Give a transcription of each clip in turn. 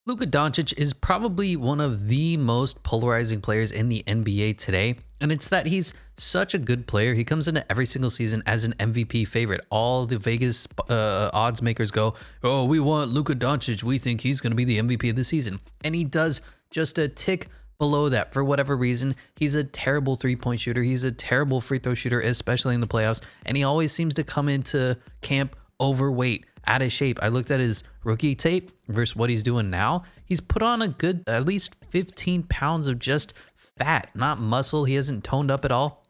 Luka Doncic is probably one of the most polarizing players in the NBA today, and it's that he's such a good player. He comes into every single season as an MVP favorite. All the Vegas odds makers go, "Oh, we want Luka Doncic. We think he's going to be the MVP of the season," and he does just a tick below that for whatever reason. He's a terrible three-point shooter. He's a terrible free throw shooter, especially in the playoffs, and he always seems to come into camp overweight, out of shape. I looked at his rookie tape versus what he's doing now. He's put on a good at least 15 pounds of just fat, not muscle. He hasn't toned up at all.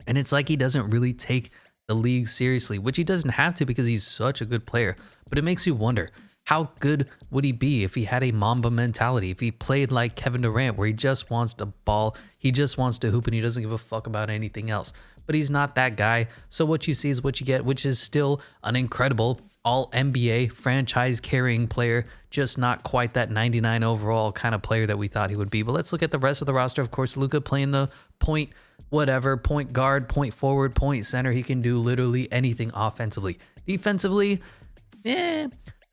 And it's like he doesn't really take the league seriously, which he doesn't have to because he's such a good player. But it makes you wonder, how good would he be if he had a Mamba mentality? If he played like Kevin Durant, where he just wants to ball, he just wants to hoop, and he doesn't give a fuck about anything else. But he's not that guy. So what you see is what you get, which is still an incredible all NBA franchise carrying player, just not quite that 99 overall kind of player that we thought he would be. But let's look at the rest of the roster. Of course, Luka playing the point guard, point forward, point center. He can do literally anything offensively. Defensively,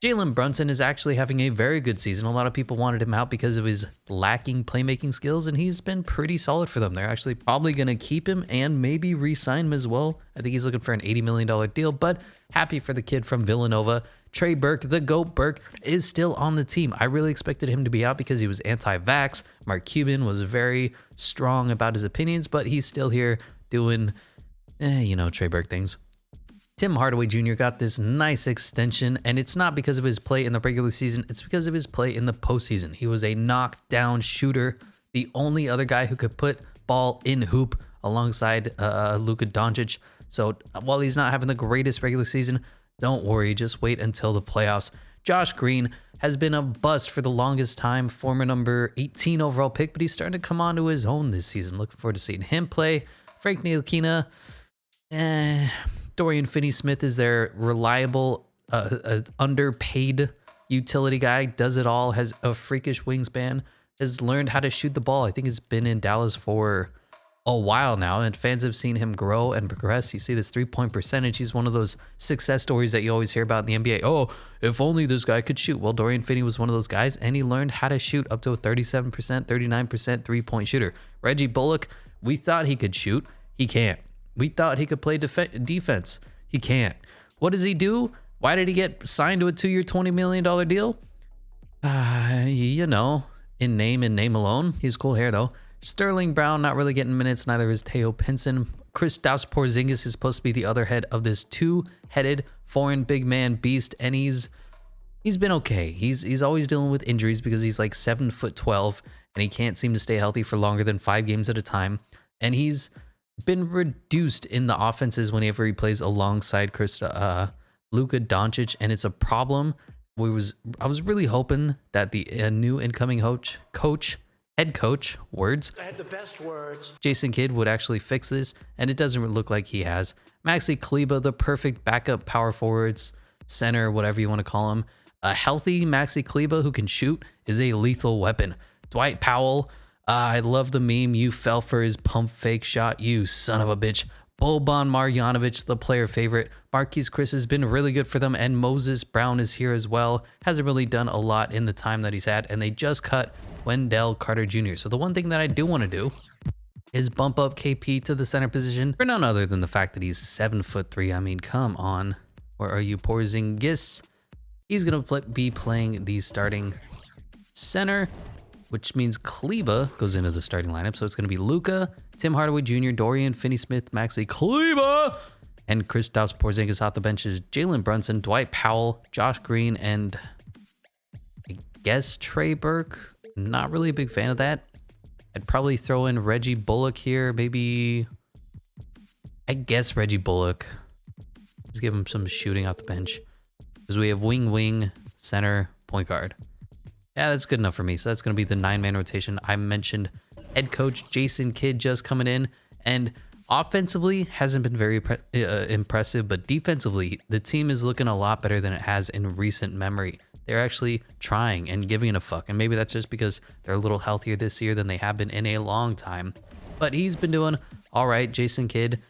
Jalen Brunson is actually having a very good season. A lot of people wanted him out because of his lacking playmaking skills, and he's been pretty solid for them. They're actually probably going to keep him and maybe re-sign him as well. I think he's looking for an $80 million deal, but happy for the kid from Villanova. Trey Burke, the GOAT Burke, is still on the team. I really expected him to be out because he was anti-vax. Mark Cuban was very strong about his opinions, but he's still here doing, Trey Burke things. Tim Hardaway Jr. got this nice extension, and it's not because of his play in the regular season. It's because of his play in the postseason. He was a knockdown shooter, the only other guy who could put ball in hoop alongside Luka Doncic. So while he's not having the greatest regular season, don't worry, just wait until the playoffs. Josh Green has been a bust for the longest time, former number 18 overall pick, but he's starting to come onto his own this season. Looking forward to seeing him play. Frank Ntilikina, Dorian Finney-Smith is their reliable, underpaid utility guy. Does it all, has a freakish wingspan, has learned how to shoot the ball. I think he's been in Dallas for a while now, and fans have seen him grow and progress. You see this three-point percentage. He's one of those success stories that you always hear about in the NBA. Oh, if only this guy could shoot. Well, Dorian Finney was one of those guys, and he learned how to shoot up to a 37%, 39% three-point shooter. Reggie Bullock, we thought he could shoot. He can't. We thought he could play defense. He can't. What does he do? Why did he get signed to a 2-year, $20 million deal? In name and name alone. He's cool hair, though. Sterling Brown not really getting minutes. Neither is Teo Pinson. Kristaps Porzingis is supposed to be the other head of this two-headed foreign big man beast, and he's been okay. He's always dealing with injuries because he's like 7'12", and he can't seem to stay healthy for longer than 5 games at a time. And he's been reduced in the offenses whenever he plays alongside Luka Doncic, and it's a problem. I was really hoping that the new incoming head coach, I had the best words, Jason Kidd, would actually fix this, and it doesn't look like he has. Maxi Kleber, the perfect backup power forwards, center, whatever you want to call him. A healthy Maxi Kleber who can shoot is a lethal weapon. Dwight Powell, I love the meme. You fell for his pump fake shot, you son of a bitch. Boban Marjanovic, the player favorite. Marquise Chris has been really good for them, and Moses Brown is here as well. Hasn't really done a lot in the time that he's had, and they just cut Wendell Carter Jr. So the one thing that I do want to do is bump up KP to the center position for none other than the fact that he's 7'3". I mean, come on. Where are you, Porzingis? He's going to be playing the starting center, which means Kleber goes into the starting lineup. So it's going to be Luka, Tim Hardaway Jr., Dorian Finney-Smith, Maxi Kleber, and Kristaps Porzingis off the benches. Jalen Brunson, Dwight Powell, Josh Green, and I guess Trey Burke. Not really a big fan of that. I'd probably throw in Reggie Bullock here. Maybe, I guess Reggie Bullock. Let's give him some shooting off the bench. Because we have wing, center, point guard. Yeah, that's good enough for me. So that's going to be the 9-man rotation. I mentioned head coach Jason Kidd just coming in, and offensively hasn't been very impressive, but defensively, the team is looking a lot better than it has in recent memory. They're actually trying and giving it a fuck, and maybe that's just because they're a little healthier this year than they have been in a long time. But he's been doing all right, Jason Kidd.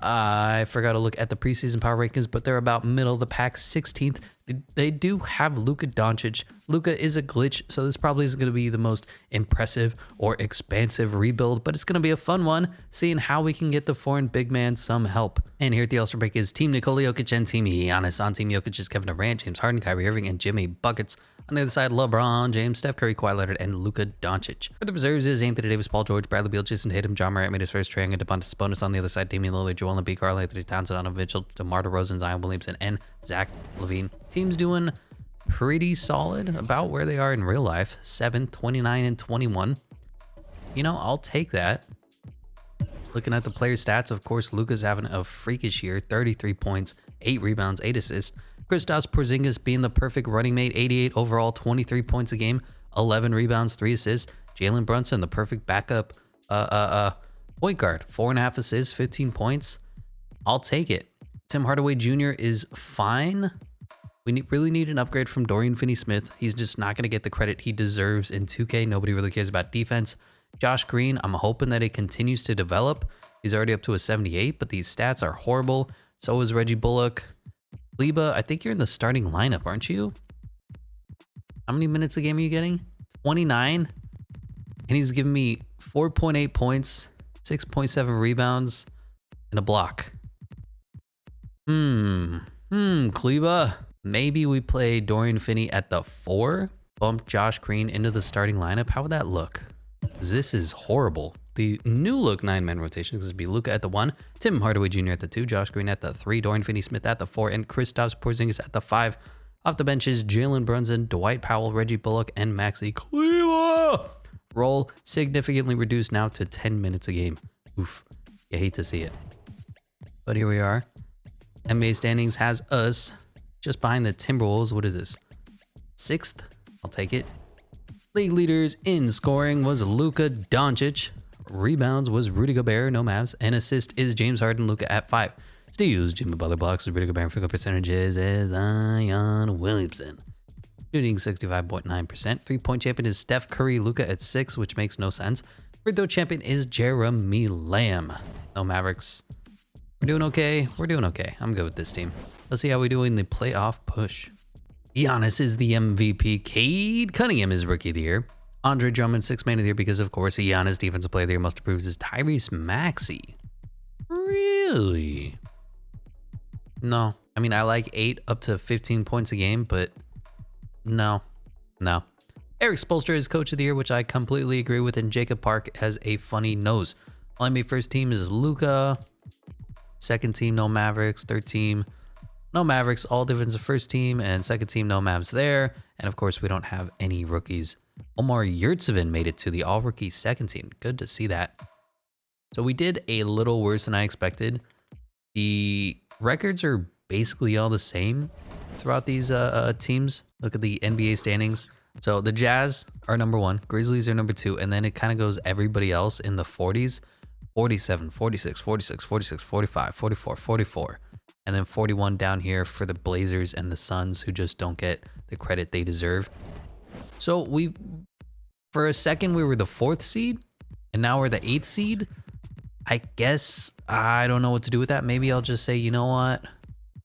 I forgot to look at the preseason power rankings, but they're about middle of the pack, 16th. They do have Luka Doncic. Luka is a glitch, so this probably isn't going to be the most impressive or expansive rebuild, but it's going to be a fun one, seeing how we can get the foreign big man some help. And here at the All-Star break is Team Nikola Jokic and Team Giannis. On Team Jokic is Kevin Durant, James Harden, Kyrie Irving, and Jimmy Buckets. On the other side, LeBron James, Steph Curry, Kawhi Leonard, and Luka Doncic. For the reserves is Anthony Davis, Paul George, Bradley Beal, Jason Tatum, John Morant made his first training, and DeMontis Sabonis. On the other side, Damian Lillard, Joel Embiid, Karl Anthony Towns, Donovan Mitchell, DeMar DeRozan, Zion Williamson, and Zach LaVine. Team's doing pretty solid, about where they are in real life. 7, 29, and 21. You know, I'll take that. Looking at the player stats, of course, Luka's having a freakish year. 33 points, 8 rebounds, 8 assists. Kristaps Porzingis being the perfect running mate. 88 overall, 23 points a game, 11 rebounds, 3 assists. Jalen Brunson, the perfect backup point guard. 4.5 assists, 15 points. I'll take it. Tim Hardaway Jr. is fine. We really need an upgrade from Dorian Finney-Smith. He's just not going to get the credit he deserves in 2K. Nobody really cares about defense. Josh Green, I'm hoping that it continues to develop. He's already up to a 78, but these stats are horrible. So is Reggie Bullock. Kleba, I think you're in the starting lineup, aren't you? How many minutes a game are you getting? 29. And he's giving me 4.8 points, 6.7 rebounds, and a block. Kleba. Maybe we play Dorian Finney at the 4, bump Josh Green into the starting lineup. How would that look? This is horrible. The new look 9-man rotation is going to be Luka at the 1, Tim Hardaway Jr. at the 2, Josh Green at the 3, Dorian Finney-Smith at the 4, and Kristaps Porzingis at the 5. Off the benches, Jalen Brunson, Dwight Powell, Reggie Bullock, and Maxi Kleba. Roll significantly reduced now to 10 minutes a game. Oof. You hate to see it. But here we are. NBA standings has us just behind the Timberwolves. What is this? 6th? I'll take it. League leaders in scoring was Luka Doncic. Rebounds was Rudy Gobert, no Mavs. And assist is James Harden, Luka at 5. Steals, Jimmy Butler, blocks, Rudy Gobert, and field goal percentages is Zion Williamson. Shooting 65.9%. 3-point champion is Steph Curry, Luka at 6, which makes no sense. Free throw champion is Jeremy Lamb. No Mavericks. We're doing okay. We're doing okay. I'm good with this team. Let's see how we do in the playoff push. Giannis is the MVP. Cade Cunningham is Rookie of the Year. Andre Drummond, 6th Man of the Year because, of course, Giannis Defensive Player of the Year most improved is Tyrese Maxey. Really? No. I mean, I like 8 up to 15 points a game, but no. Eric Spoelstra is Coach of the Year, which I completely agree with, and Jacob Park has a funny nose. All NBA first team is Luka. Second team, no Mavericks. Third team, no Mavericks. All defensive first team, and second team, no Mavs there. And of course, we don't have any rookies. Omar Yurtseven made it to the all-rookie second team. Good to see that. So we did a little worse than I expected. The records are basically all the same throughout these teams. Look at the NBA standings. So the Jazz are number 1, Grizzlies are number 2, and then it kind of goes everybody else in the 40s. 47, 46, 46, 46, 45, 44, 44. And then 41 down here for the Blazers and the Suns, who just don't get the credit they deserve. So for a second, we were the 4th seed, and now we're the 8th seed. I guess I don't know what to do with that. Maybe I'll just say, you know what?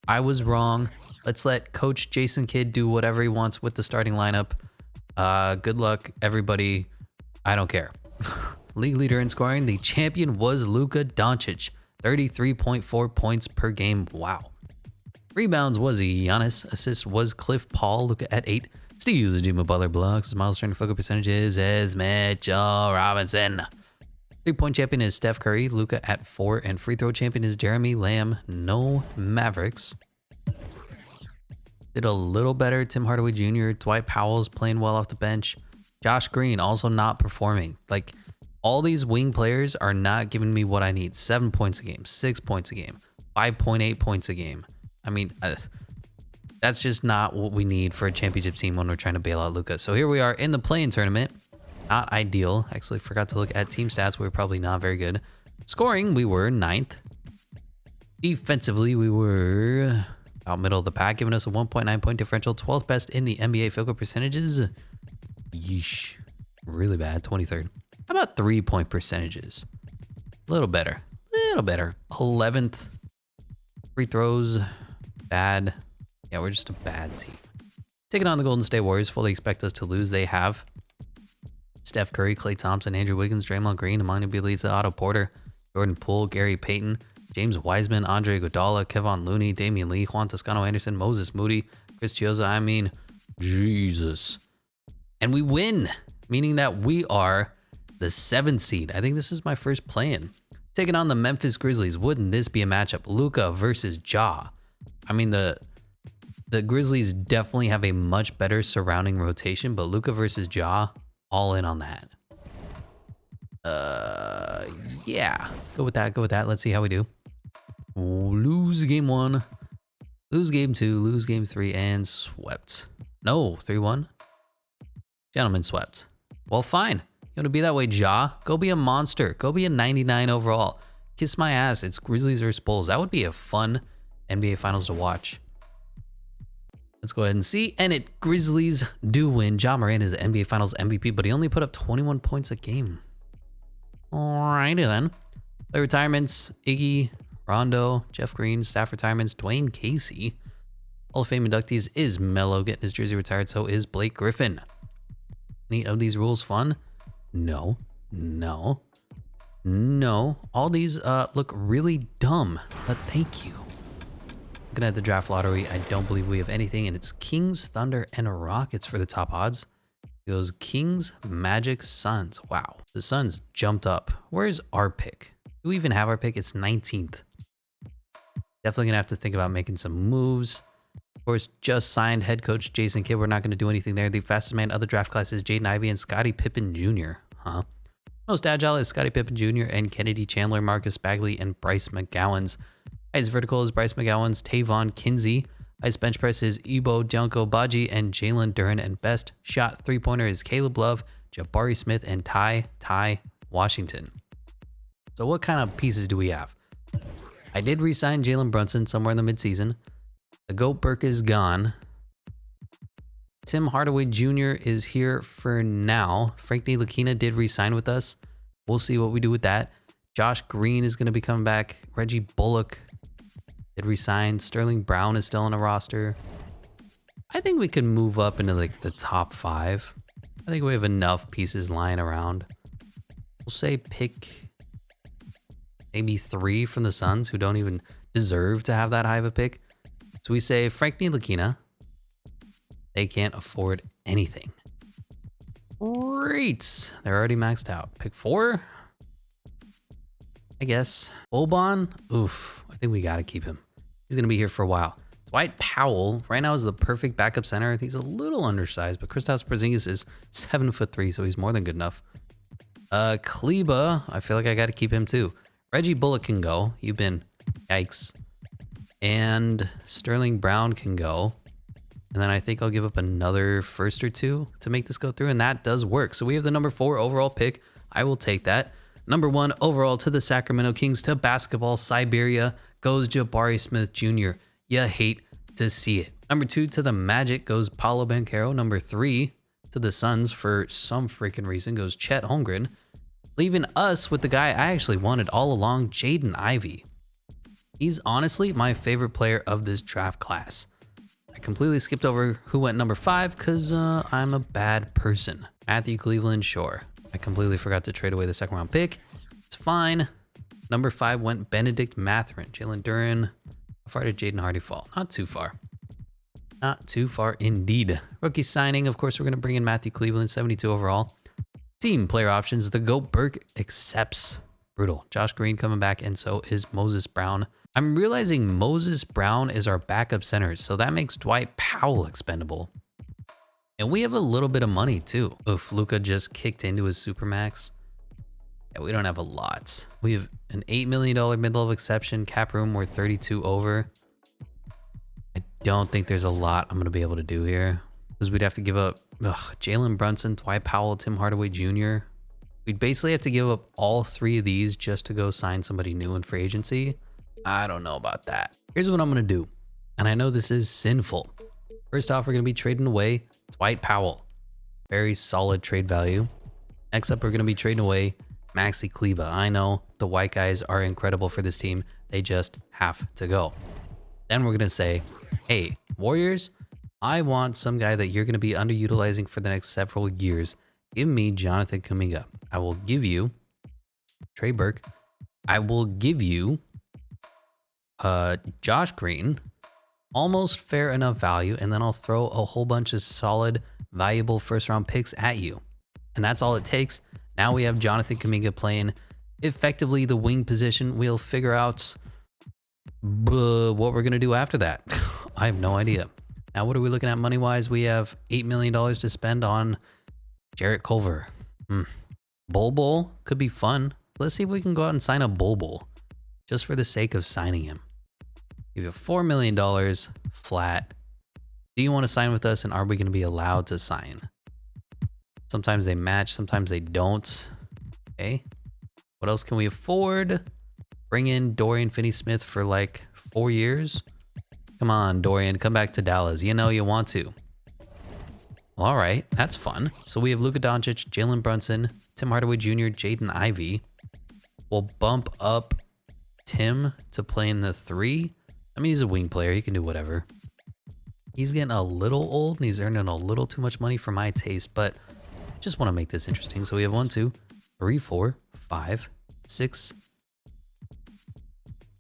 I was wrong. Let's let Coach Jason Kidd do whatever he wants with the starting lineup. Good luck, everybody. I don't care. League leader in scoring, the champion was Luka Doncic. 33.4 points per game. Wow. Rebounds was Giannis. Assists was Cliff Paul. Luka at 8. Steals, Jimmy Butler, blocks. Miles Turner, field goal percentages is Mitchell Robinson. 3-point champion is Steph Curry. Luka at 4. And free throw champion is Jeremy Lamb. No Mavericks. Did a little better. Tim Hardaway Jr. Dwight Powell's playing well off the bench. Josh Green also not performing. Like, all these wing players are not giving me what I need. 7 points a game, 6 points a game, 5.8 points a game. I mean, that's just not what we need for a championship team when we're trying to bail out Luka. So here we are in the play-in tournament. Not ideal. Actually, forgot to look at team stats. We were probably not very good. Scoring, we were 9th. Defensively, we were about middle of the pack, giving us a 1.9 point differential. 12th best in the NBA field goal percentages. Yeesh. Really bad. 23rd. How about 3-point percentages? A little better. 11th. Free throws, bad. Yeah, we're just a bad team. Taking on the Golden State Warriors, fully expect us to lose. They have Steph Curry, Klay Thompson, Andrew Wiggins, Draymond Green, Emmanuel Bjelica, Otto Porter, Jordan Poole, Gary Payton, James Wiseman, Andre Iguodala, Kevon Looney, Damian Lee, Juan Toscano Anderson, Moses Moody, Chris Chioza. I mean, Jesus. And we win, meaning that we are the 7th seed. I think this is my first play-in. Taking on the Memphis Grizzlies. Wouldn't this be a matchup? Luka versus Ja. I mean, the Grizzlies definitely have a much better surrounding rotation, but Luka versus Ja, all in on that. Yeah, go with that. Let's see how we do. Lose game 1, lose game 2, lose game 3, and swept. No, 3-1. Gentlemen, swept. Well, fine. You want to be that way, Ja? Go be a monster. Go be a 99 overall. Kiss my ass. It's Grizzlies versus Bulls. That would be a fun NBA Finals to watch. Let's go ahead and see. And Grizzlies do win. Ja Morant is the NBA Finals MVP, but he only put up 21 points a game. Alrighty then. Player retirements: Iggy, Rondo, Jeff Green. Staff retirements: Dwayne Casey. Hall of Fame inductees is Melo getting his jersey retired. So is Blake Griffin. Any of these rules fun? No. All these look really dumb, but thank you. Looking at the draft lottery, I don't believe we have anything, and it's Kings, Thunder, and Rockets for the top odds. It goes Kings, Magic, Suns. Wow, the Suns jumped up. Where's our pick? Do we even have our pick? It's 19th. Definitely gonna have to think about making some moves. Of course, just signed head coach Jason Kidd. We're not going to do anything there. The fastest man of the draft class is Jaden Ivey and Scottie Pippen Jr. Most agile is Scottie Pippen Jr. and Kennedy Chandler, Marcus Bagley, and Bryce McGowan's. Highest vertical is Bryce McGowan's Tavon Kinsey. Highest bench press is Ibo Dionko Baji and Jalen Duren. And best shot three-pointer is Caleb Love, Jabari Smith, and Ty Washington. So what kind of pieces do we have? I did re-sign Jalen Brunson somewhere in the midseason. The GOAT Burke is gone. Tim Hardaway Jr. is here for now. Frank Ntilikina did re-sign with us. We'll see what we do with that. Josh Green is going to be coming back. Reggie Bullock did re-sign. Sterling Brown is still on the roster. I think we could move up into like the top 5. I think we have enough pieces lying around. We'll say pick maybe 3 from the Suns, who don't even deserve to have that high of a pick. So we say Frank Ntilikina. They can't afford anything. Great. They're already maxed out. Pick 4. I guess. Boban. Oof. I think we got to keep him. He's going to be here for a while. Dwight Powell right now is the perfect backup center. He's a little undersized, but Kristaps Porzingis is 7'3", so he's more than good enough. Kleba. I feel like I got to keep him too. Reggie Bullock can go. You've been... Yikes. And Sterling Brown can go. And then I think I'll give up another first or 2 to make this go through. And that does work. So we have the number 4 overall pick. I will take that. Number 1 overall to the Sacramento Kings. To basketball Siberia goes Jabari Smith Jr. You hate to see it. Number 2 to the Magic goes Paolo Banchero. Number 3 to the Suns, for some freaking reason, goes Chet Holmgren. Leaving us with the guy I actually wanted all along, Jaden Ivey. He's honestly my favorite player of this draft class. I completely skipped over who went number 5 because I'm a bad person. Matthew Cleveland, sure. I completely forgot to trade away the second round pick. It's fine. Number 5 went Benedict Mathurin. Jalen Duren. How far did Jaden Hardy fall? Not too far. Not too far indeed. Rookie signing, of course, we're going to bring in Matthew Cleveland, 72 overall. Team player options, the GOAT Burke accepts. Brutal. Josh Green coming back, and so is Moses Brown. I'm realizing Moses Brown is our backup center, so that makes Dwight Powell expendable. And we have a little bit of money too. If Luka just kicked into his Supermax. Yeah, we don't have a lot. We have an $8 million mid-level exception, cap room, we're 32 over. I don't think there's a lot I'm going to be able to do here. Because we'd have to give up Jalen Brunson, Dwight Powell, Tim Hardaway Jr. We'd basically have to give up all 3 of these just to go sign somebody new in free agency. I don't know about that. Here's what I'm going to do. And I know this is sinful. First off, we're going to be trading away Dwight Powell. Very solid trade value. Next up, we're going to be trading away Maxi Kleber. I know the white guys are incredible for this team. They just have to go. Then we're going to say, hey, Warriors, I want some guy that you're going to be underutilizing for the next several years. Give me Jonathan Kuminga. I will give you Trey Burke. I will give you Josh Green. Almost fair enough value. And then I'll throw a whole bunch of solid, valuable first-round picks at you. And that's all it takes. Now we have Jonathan Kuminga playing effectively the wing position. We'll figure out what we're going to do after that. I have no idea. Now, what are we looking at money-wise? We have $8 million to spend on Jarrett Culver. Bol could be fun. Let's see if we can go out and sign a Bol just for the sake of signing him. Give you $4 million flat. Do you want to sign with us, and are we going to be allowed to sign? Sometimes they match, sometimes they don't. Okay. What else can we afford? Bring in Dorian Finney-Smith for like 4 years. Come on, Dorian, come back to Dallas. You know you want to. All right, that's fun. So we have Luka Doncic, Jalen Brunson, Tim Hardaway Jr., Jaden Ivey. We'll bump up Tim to play in the 3. I mean, he's a wing player. He can do whatever. He's getting a little old and he's earning a little too much money for my taste, but I just want to make this interesting. So we have 1, 2, 3, 4, 5, 6,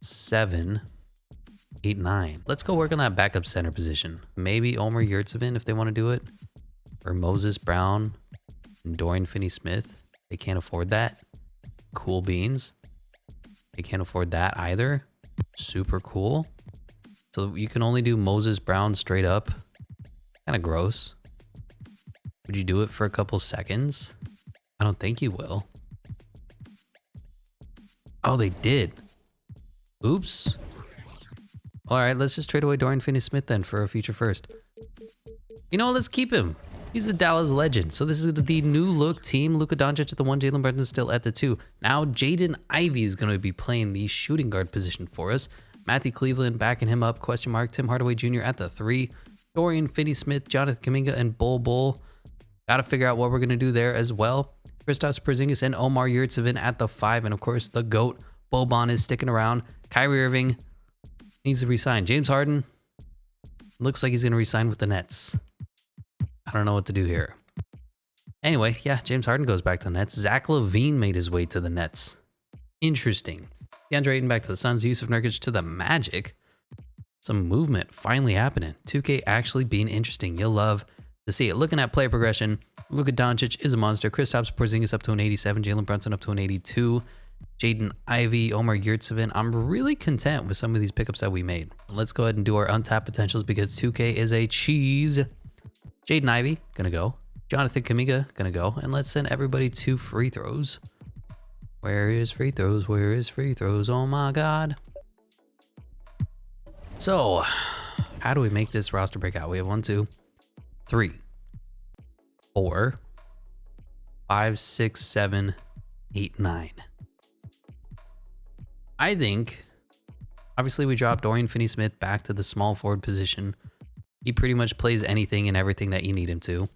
7, 8, 9. Let's go work on that backup center position. Maybe Omer Yurtseven if they want to do it. Or Moses Brown and Dorian Finney-Smith. They can't afford that. Cool beans. They can't afford that either. Super cool. So you can only do Moses Brown straight up. Kind of gross. Would you do it for a couple seconds? I don't think you will. Oh, they did. Oops. All right, let's just trade away Dorian Finney-Smith then for a future first. You know what? Let's keep him. He's the Dallas legend. So this is the new look team. Luka Doncic at the 1, Jalen Brunson still at the 2. Now Jaden Ivey is going to be playing the shooting guard position for us. Matthew Cleveland backing him up, question mark. Tim Hardaway Jr. at the 3. Dorian Finney-Smith, Jonathan Kuminga, and Bol. Got to figure out what we're going to do there as well. Kristaps Porzingis and Omer Yurtseven at the 5. And of course, the GOAT, Boban, is sticking around. Kyrie Irving needs to resign. James Harden looks like he's going to resign with the Nets. I don't know what to do here. Anyway, yeah, James Harden goes back to the Nets. Zach LaVine made his way to the Nets. Interesting. DeAndre Ayton back to the Suns. Yusuf Nurkic to the Magic. Some movement finally happening. 2K actually being interesting. You'll love to see it. Looking at player progression, Luka Doncic is a monster. Kristaps Porzingis up to an 87. Jalen Brunson up to an 82. Jaden Ivey, Omer Yurtseven. I'm really content with some of these pickups that we made. Let's go ahead and do our untapped potentials because 2K is a cheese. Jaden Ivey, gonna go. Jonathan Kuminga, gonna go. And let's send everybody 2 free throws. Where is free throws? Where is free throws? Oh my God. So, how do we make this roster breakout? We have 1, 2, 3, 4, 5, 6, 7, 8, 9. I think, obviously we dropped Dorian Finney-Smith back to the small forward position. He pretty much plays anything and everything that you need him to.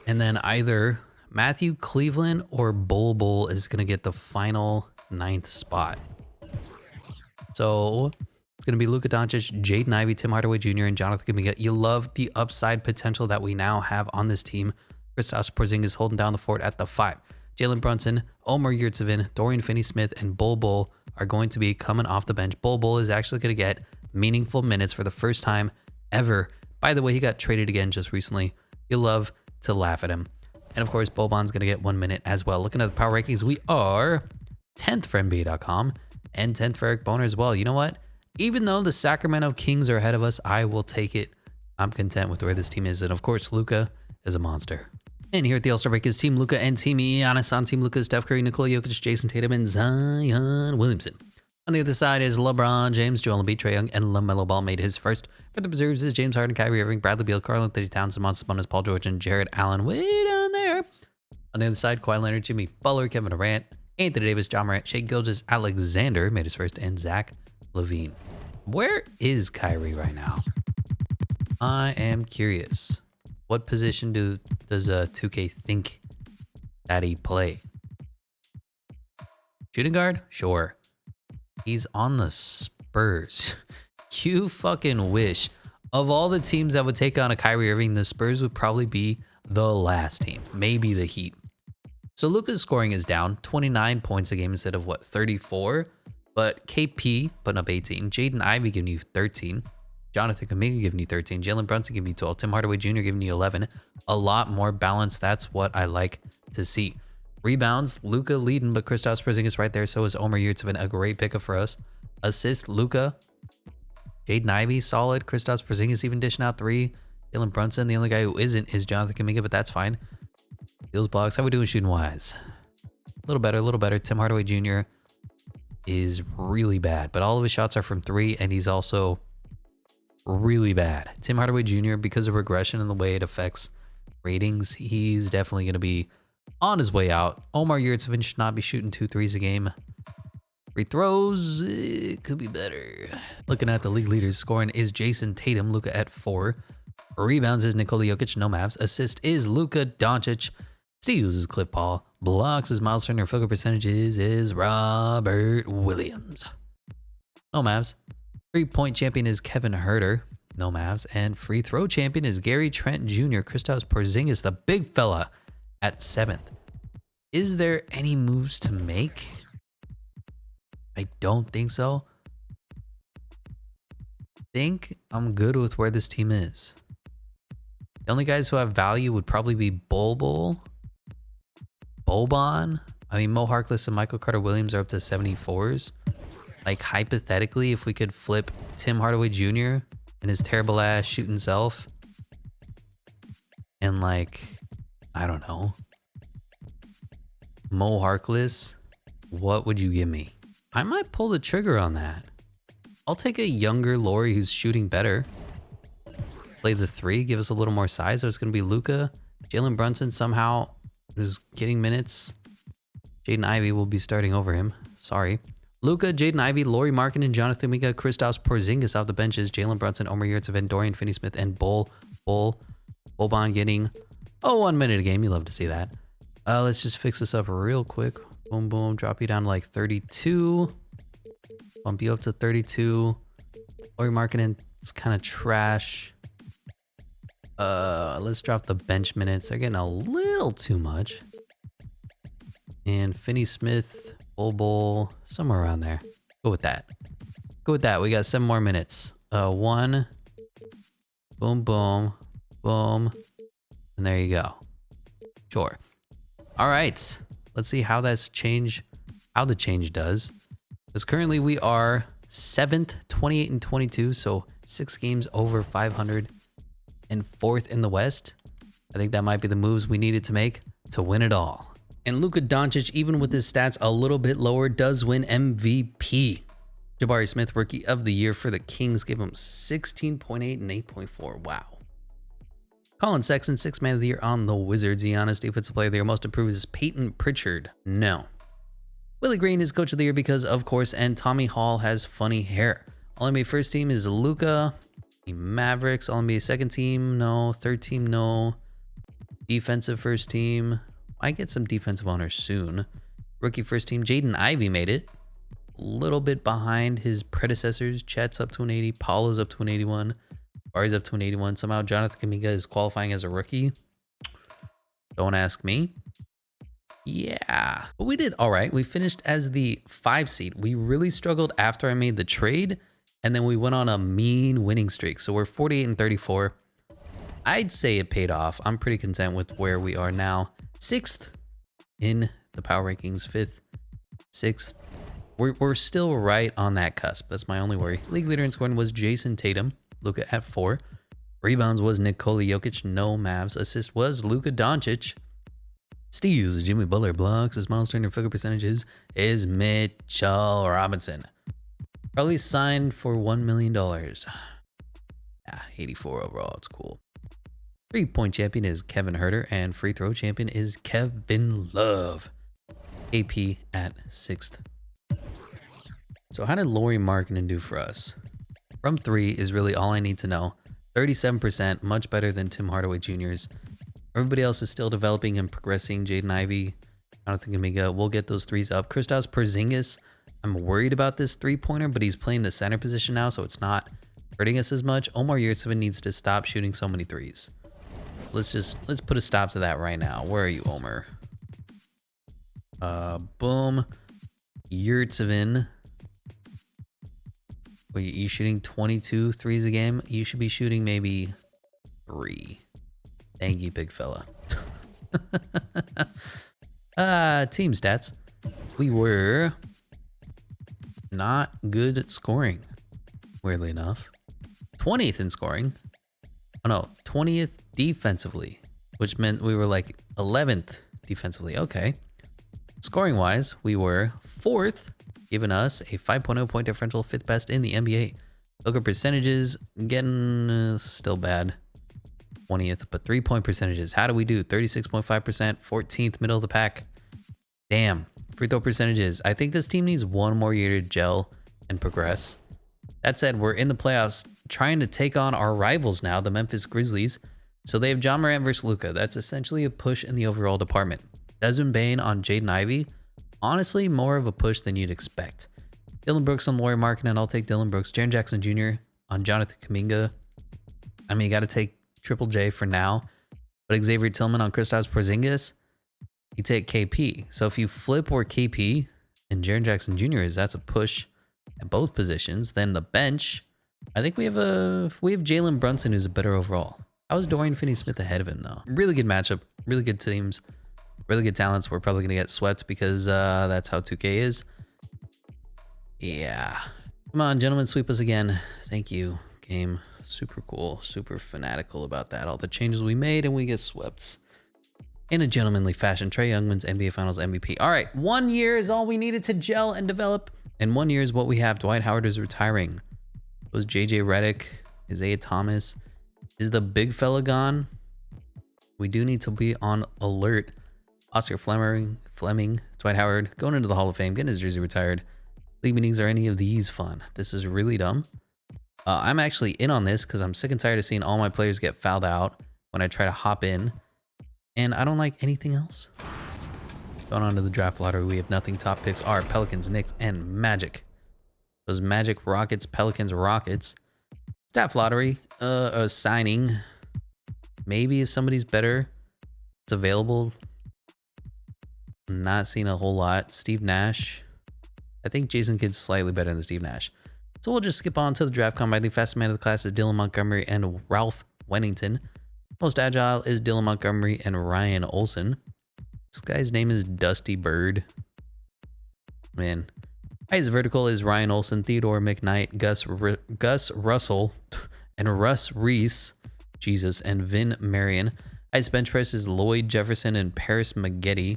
And then either Matthew Cleveland or Bol is going to get the final 9th spot. So it's going to be Luka Doncic, Jaden Ivey, Tim Hardaway Jr., and Jonathan Kuminga. You love the upside potential that we now have on this team. Kristaps Porzingis holding down the fort at the 5. Jalen Brunson, Omer Yurtseven, Dorian Finney-Smith, and Bol are going to be coming off the bench. Bol is actually going to get meaningful minutes for the first time ever. By the way, he got traded again just recently. You'll love to laugh at him. And of course, Boban's going to get 1 minute as well. Looking at the power rankings, we are 10th for NBA.com and 10th for Eric Boner as well. You know what? Even though the Sacramento Kings are ahead of us, I will take it. I'm content with where this team is. And of course, Luka is a monster. And here at the All-Star break is Team Luka and Team Giannis. On Team Luka, Steph Curry, Nikola Jokic, Jason Tatum, and Zion Williamson. On the other side is LeBron James, Joel Embiid, Trae Young, and LaMelo Ball made his first. For the reserves is James Harden, Kyrie Irving, Bradley Beal, Karl Anthony Towns, Montes Sabonis, Paul George, and Jared Allen way down there. On the other side, Kawhi Leonard, Jimmy Butler, Kevin Durant, Anthony Davis, John Morant, Shai Gilgeous-Alexander made his first, and Zach LaVine. Where is Kyrie right now? I am curious. What position does 2K think that he play? Shooting guard? Sure. He's on the Spurs. You fucking wish. Of all the teams that would take on a Kyrie Irving, the Spurs would probably be the last team. Maybe the Heat. So Luka's scoring is down 29 points a game instead of what, 34? But KP putting up 18. Jaden Ivey giving you 13. Jonathan Kuminga giving you 13. Jalen Brunson giving you 12. Tim Hardaway Jr. giving you 11. A lot more balance. That's what I like to see. Rebounds, Luka leading, but Kristaps Porzingis right there. So is Omer Yurtseven, a great pickup for us. Assist, Luka. Jaden Ivey, solid. Kristaps Porzingis even dishing out 3. Jalen Brunson, the only guy who isn't is Jonathan Kuminga, but that's fine. Steals, blocks. How we doing shooting wise? A little better, a little better. Tim Hardaway Jr. is really bad, but all of his shots are from 3, and he's also really bad. Tim Hardaway Jr., because of regression and the way it affects ratings, he's definitely going to be on his way out. Omer Yurtseven should not be shooting 2 threes a game. Free throws, it could be better. Looking at the league leaders, scoring is Jason Tatum, Luka at 4. Rebounds is Nikola Jokic, no Mavs. Assist is Luka Doncic. Steals is Cliff Paul. Blocks is Miles Turner. Field goal percentages is Robert Williams. No Mavs. 3-point champion is Kevin Huerter. No Mavs. And free throw champion is Gary Trent Jr. Kristaps Porzingis, the big fella, at 7th. Is there any moves to make? I don't think so. Think I'm good with where this team is. The only guys who have value would probably be Boban. I mean, Mo Harkless and Michael Carter-Williams are up to 74s. Like, hypothetically, if we could flip Tim Hardaway Jr. and his terrible ass shooting self and, like, I don't know, Mo Harkless, what would you give me? I might pull the trigger on that. I'll take a younger Laurie who's shooting better. Play the 3, give us a little more size. So it's going to be Luka. Jalen Brunson somehow who's getting minutes. Jaden Ivey will be starting over him. Sorry. Luka, Jaden Ivey, Lauri Markkanen, Jonathan Kuminga, Kristaps Porzingis off the benches. Jalen Brunson, Omer Yurtseven, Dorian Finney-Smith, and Boban getting 1 minute a game. You love to see that. Let's just fix this up real quick. Boom, boom. Drop you down to like 32. Bump you up to 32. Lauri Markkanen is kind of trash. Let's drop the bench minutes. They're getting a little too much. And Finney-Smith, Bull, somewhere around there. Go with that. Go with that. We got 7 more minutes. 1. Boom, boom, boom. And there you go. Sure. All right. Let's see how that's changed. How the change does. Because currently we are 7th, 28 and 22. So 6 games over 500 and 4th in the West. I think that might be the moves we needed to make to win it all. And Luka Doncic, even with his stats a little bit lower, does win MVP. Jabari Smith, Rookie of the Year for the Kings, gave him 16.8 and 8.4. Wow. Colin Sexton, 6th Man of the Year on the Wizards. Giannis, Defensive Player of the Year. Most improved is Peyton Pritchard. No. Willie Green is Coach of the Year because, of course, and Tommy Hall has funny hair. All-NBA first team is Luka. Mavericks. All-NBA second team, no. Third team, no. Defensive first team. I get some defensive honors soon. Rookie first team, Jaden Ivey made it. A little bit behind his predecessors. Chet's up to an 80. Paulo's up to an 81. Barry's up to an 81. Somehow Jonathan Kuminga is qualifying as a rookie. Don't ask me. Yeah. But we did all right. We finished as the 5 seed. We really struggled after I made the trade. And then we went on a mean winning streak. So we're 48 and 34. I'd say it paid off. I'm pretty content with where we are now. 6th in the power rankings, 5th, 6th. We're still right on that cusp. That's my only worry. League leader in scoring was Jason Tatum. Luka at 4. Rebounds was Nikola Jokic. No Mavs. Assist was Luka Doncic. Steals Jimmy Butler. Blocks his Miles Turner. Field goal percentages is Mitchell Robinson. Probably signed for $1 million. Yeah, 84 overall. It's cool. 3-point champion is Kevin Huerter, and free throw champion is Kevin Love. AP at 6th. So how did Lauri Markkanen do for us? From 3 is really all I need to know. 37%, much better than Tim Hardaway Jr.'s. Everybody else is still developing and progressing. Jaden Ivey, Jonathan Kuminga, we'll get those 3s up. Kristaps Porzingis, I'm worried about this 3-pointer, but he's playing the center position now, so it's not hurting us as much. Omar Yurtseven needs to stop shooting so many threes. Let's put a stop to that right now. Where are you, Omar? Boom. Yurtseven. Wait, you shooting 22 threes a game? You should be shooting maybe 3. Thank you, big fella. Team stats. We were not good at scoring, weirdly enough. 20th in scoring. Oh no, 20th defensively, which meant we were like 11th defensively. Okay. Scoring wise, we were 4th, giving us a 5.0 point differential, 5th best in the NBA. Look at percentages, getting still bad. 20th, but 3-point percentages. How do we do? 36.5%, 14th, middle of the pack. Damn. Free throw percentages. I think this team needs one more year to gel and progress. That said, we're in the playoffs trying to take on our rivals now, the Memphis Grizzlies. So they have John Morant versus Luka. That's essentially a push in the overall department. Desmond Bane on Jaden Ivey. Honestly, more of a push than you'd expect. Dylan Brooks on Lauri Markkanen. I'll take Dylan Brooks. Jaren Jackson Jr. on Jonathan Kuminga. I mean, you got to take Triple J for now. But Xavier Tillman on Kristaps Porzingis. You take KP. So if you flip where KP and Jaren Jackson Jr. is, that's a push at both positions. Then the bench, I think we have Jalen Brunson, who's a better overall. How is Dorian Finney-Smith ahead of him though? Really good matchup, really good teams, really good talents. We're probably gonna get swept because that's how 2K is. Yeah. Come on, gentlemen, sweep us again. Thank you, game. Super cool, super fanatical about that. All the changes we made and we get swept. In a gentlemanly fashion, Trae Young wins NBA Finals MVP. All right, 1 year is all we needed to gel and develop. And 1 year is what we have. Dwight Howard is retiring. It was JJ Redick, Isaiah Thomas. Is the big fella gone? We do need to be on alert. Oscar Fleming, Dwight Howard, going into the Hall of Fame, getting his jersey retired. League meetings are any of these fun? This is really dumb. I'm actually in on this because I'm sick and tired of seeing all my players get fouled out when I try to hop in. And I don't like anything else. Going on to the draft lottery, we have nothing. Top picks are Pelicans, Knicks, and Magic. Those Magic, Rockets, Pelicans, Rockets. Draft lottery, a signing. Maybe if somebody's better, it's available. I'm not seeing a whole lot. Steve Nash. I think Jason Kidd's slightly better than Steve Nash. So we'll just skip on to the draft combine. The fastest man of the class is Dylan Montgomery and Ralph Wennington. Most agile is Dylan Montgomery and Ryan Olsen. This guy's name is Dusty Bird. Man. Highest vertical is Ryan Olsen, Theodore McKnight, Gus Russell, and Russ Reese. Jesus, and Vin Marion. Highest bench press is Lloyd Jefferson and Paris Maggette.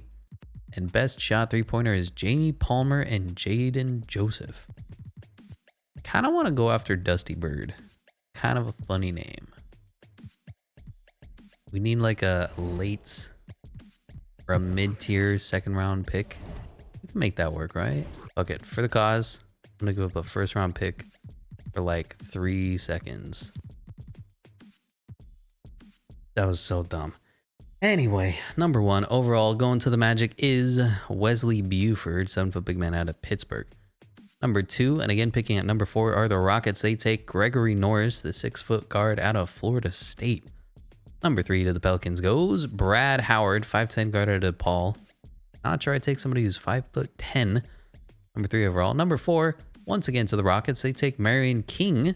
And best shot three-pointer is Jamie Palmer and Jaden Joseph. I kind of want to go after Dusty Bird. Kind of a funny name. We need like a late or a mid-tier second-round pick. We can make that work, right? Fuck it. For the cause, I'm going to give up a first-round pick for like 3 seconds. That was so dumb. Anyway, number 1 overall going to the Magic is Wesley Buford, 7-foot big man out of Pittsburgh. Number 2, and again picking at number 4, are the Rockets. They take Gregory Norris, the 6-foot guard out of Florida State. Number 3 to the Pelicans goes Brad Howard, 5'10" guard out of DePaul. Not sure I'd take somebody who's 5'10". Number 3 overall. Number 4, once again to the Rockets. They take Marion King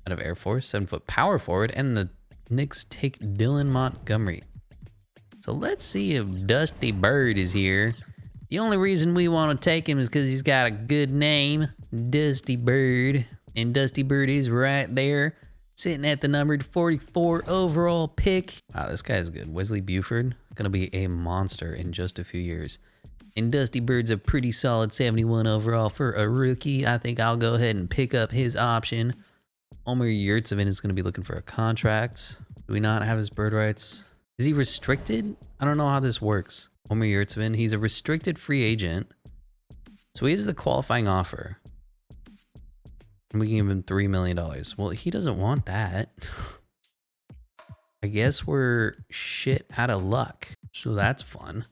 out of Air Force, 7-foot power forward, and the Knicks take Dylan Montgomery. So let's see if Dusty Bird is here. The only reason we want to take him is because he's got a good name, Dusty Bird. And Dusty Bird is right there, sitting at the numbered 44 overall pick. Wow, this guy's good. Wesley Buford, gonna be a monster in just a few years. And Dusty Bird's a pretty solid 71 overall for a rookie. I think I'll go ahead and pick up his option. Omer Yurtseven is gonna be looking for a contract. Do we not have his bird rights? Is he restricted? I don't know how this works. Omer Yurtseven, he's a restricted free agent. So he has the qualifying offer. And we can give him $3 million. Well, he doesn't want that. I guess we're shit out of luck. So that's fun.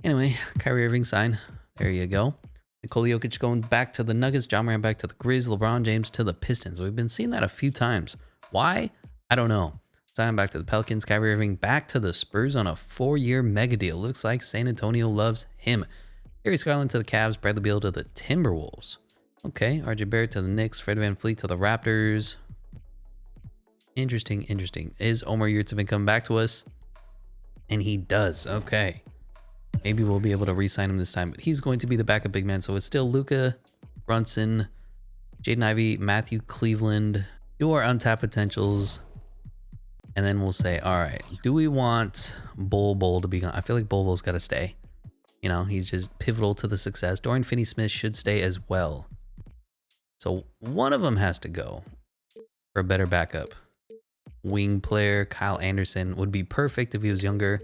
Anyway, Kyrie Irving sign. There you go. Nikola Jokic going back to the Nuggets, John Moran back to the Grizz, LeBron James to the Pistons. We've been seeing that a few times. Why? I don't know. Zion back to the Pelicans, Kyrie Irving back to the Spurs on a 4-year mega deal. Looks like San Antonio loves him. Darius Garland to the Cavs, Bradley Beal to the Timberwolves. Okay, RJ Barrett to the Knicks, Fred VanVleet to the Raptors. Interesting, interesting. Is Omer Yurtseven coming back to us? And he does. Okay. Maybe we'll be able to re-sign him this time, but he's going to be the backup big man. So it's still Luka, Brunson, Jaden Ivey, Matthew Cleveland, your untapped potentials. And then we'll say, all right, do we want Bol to be gone? I feel like Bol's got to stay. You know, he's just pivotal to the success. Dorian Finney-Smith should stay as well. So one of them has to go for a better backup. Wing player, Kyle Anderson would be perfect if he was younger.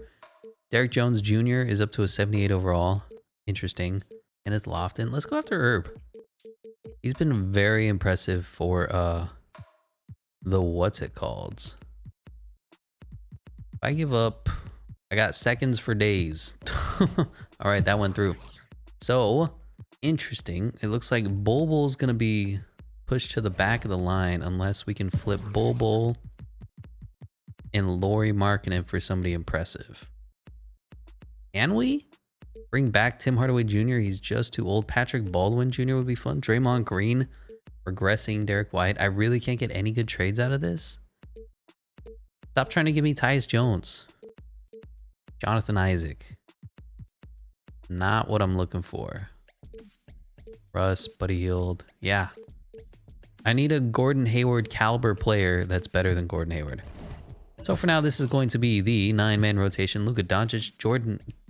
Derrick Jones Jr. is up to a 78 overall. Interesting. Kenneth Lofton. Let's go after Herb. He's been very impressive for the what's it called? If I give up, I got seconds for days. All right, that went through. So, interesting. It looks like Bol's going to be pushed to the back of the line unless we can flip Bol and Lauri Markkanen for somebody impressive. Can we? Bring back Tim Hardaway Jr. He's just too old. Patrick Baldwin Jr. would be fun. Draymond Green, regressing Derek White. I really can't get any good trades out of this. Stop trying to give me Tyus Jones. Jonathan Isaac. Not what I'm looking for. Russ, Buddy Hield. Yeah. I need a Gordon Hayward caliber player that's better than Gordon Hayward. So for now, this is going to be the 9-man rotation. Luka Doncic,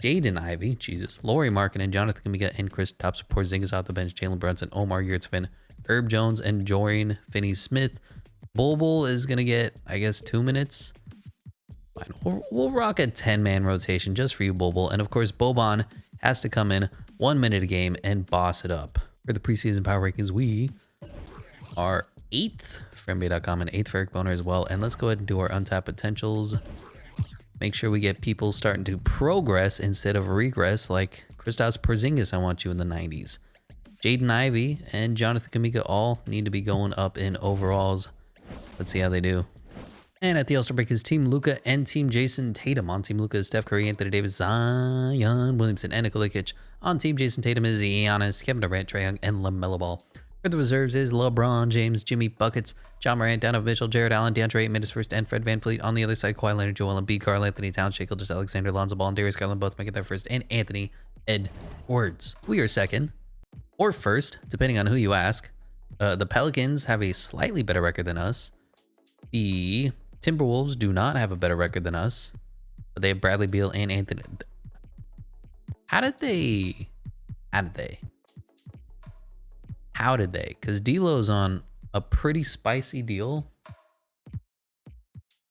Jaden Ivey, Jesus, Lauri Markkanen, Jonathan Kuminga, and Kristaps Porzingis off the bench. Jalen Brunson, Omer Yurtseven, Herb Jones, and Dorian Finney-Smith. Bol is going to get, I guess, 2 minutes. Fine. We'll rock a 10-man rotation just for you, Bol. And of course, Boban has to come in 1 minute a game and boss it up. For the preseason power rankings, we are 8th for NBA.com and 8th for Eric Boner as well. And let's go ahead and do our untapped potentials. Make sure we get people starting to progress instead of regress, like Kristaps Porzingis. I want you in the 90s. Jaden Ivey and Jonathan Kuminga all need to be going up in overalls. Let's see how they do. And at the All-Star break is Team Luka and Team Jason Tatum. On Team Luka is Steph Curry, Anthony Davis, Zion Williamson, and Nikola Jokic. On Team Jason Tatum is Giannis, Kevin Durant, Trae Young, and LaMelo Ball. For the reserves is LeBron James, Jimmy Buckets, John Morant, Donovan Mitchell, Jared Allen, DeAndre Ayton, First, and Fred VanVleet. On the other side, Kawhi Leonard, Joel Embiid, Karl Anthony Towns, Shea Gilgeous Alexander, Lonzo Ball, and Darius Garland both make it their first, and Anthony Edwards. We are second, or first, depending on who you ask. The Pelicans have a slightly better record than us. The Timberwolves do not have a better record than us, but they have Bradley Beal and Anthony. How did they? Because D'Lo's on a pretty spicy deal.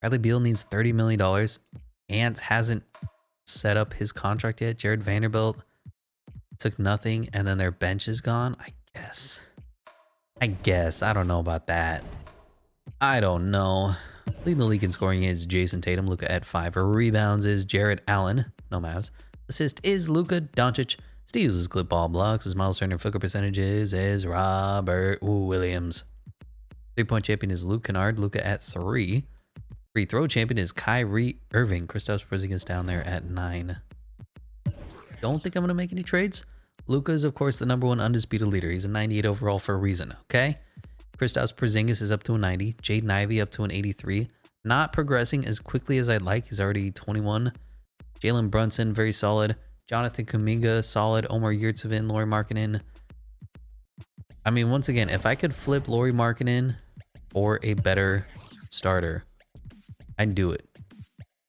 Bradley Beal needs $30 million. Ant hasn't set up his contract yet. Jared Vanderbilt took nothing, and then their bench is gone. I guess. I don't know about that. I don't know. Leading the league in scoring is Jason Tatum. Luka at 5. Rebounds is Jared Allen. No Mavs. Assist is Luka Doncic. Steals is clip ball, blocks is Miles Turner. Field goal percentages is Robert Williams. 3-point champion is Luke Kennard. Luka at 3. Free throw champion is Kyrie Irving. Kristaps Porzingis down there at 9. Don't think I'm going to make any trades. Luka is, of course, the #1 undisputed leader. He's a 98 overall for a reason, okay? Kristaps Porzingis is up to a 90. Jaden Ivey up to an 83. Not progressing as quickly as I'd like. He's already 21. Jalen Brunson, very solid. Jonathan Kuminga, solid. Omer Yurtseven, Lauri Markkanen. I mean, once again, if I could flip Lauri Markkanen for a better starter, I'd do it.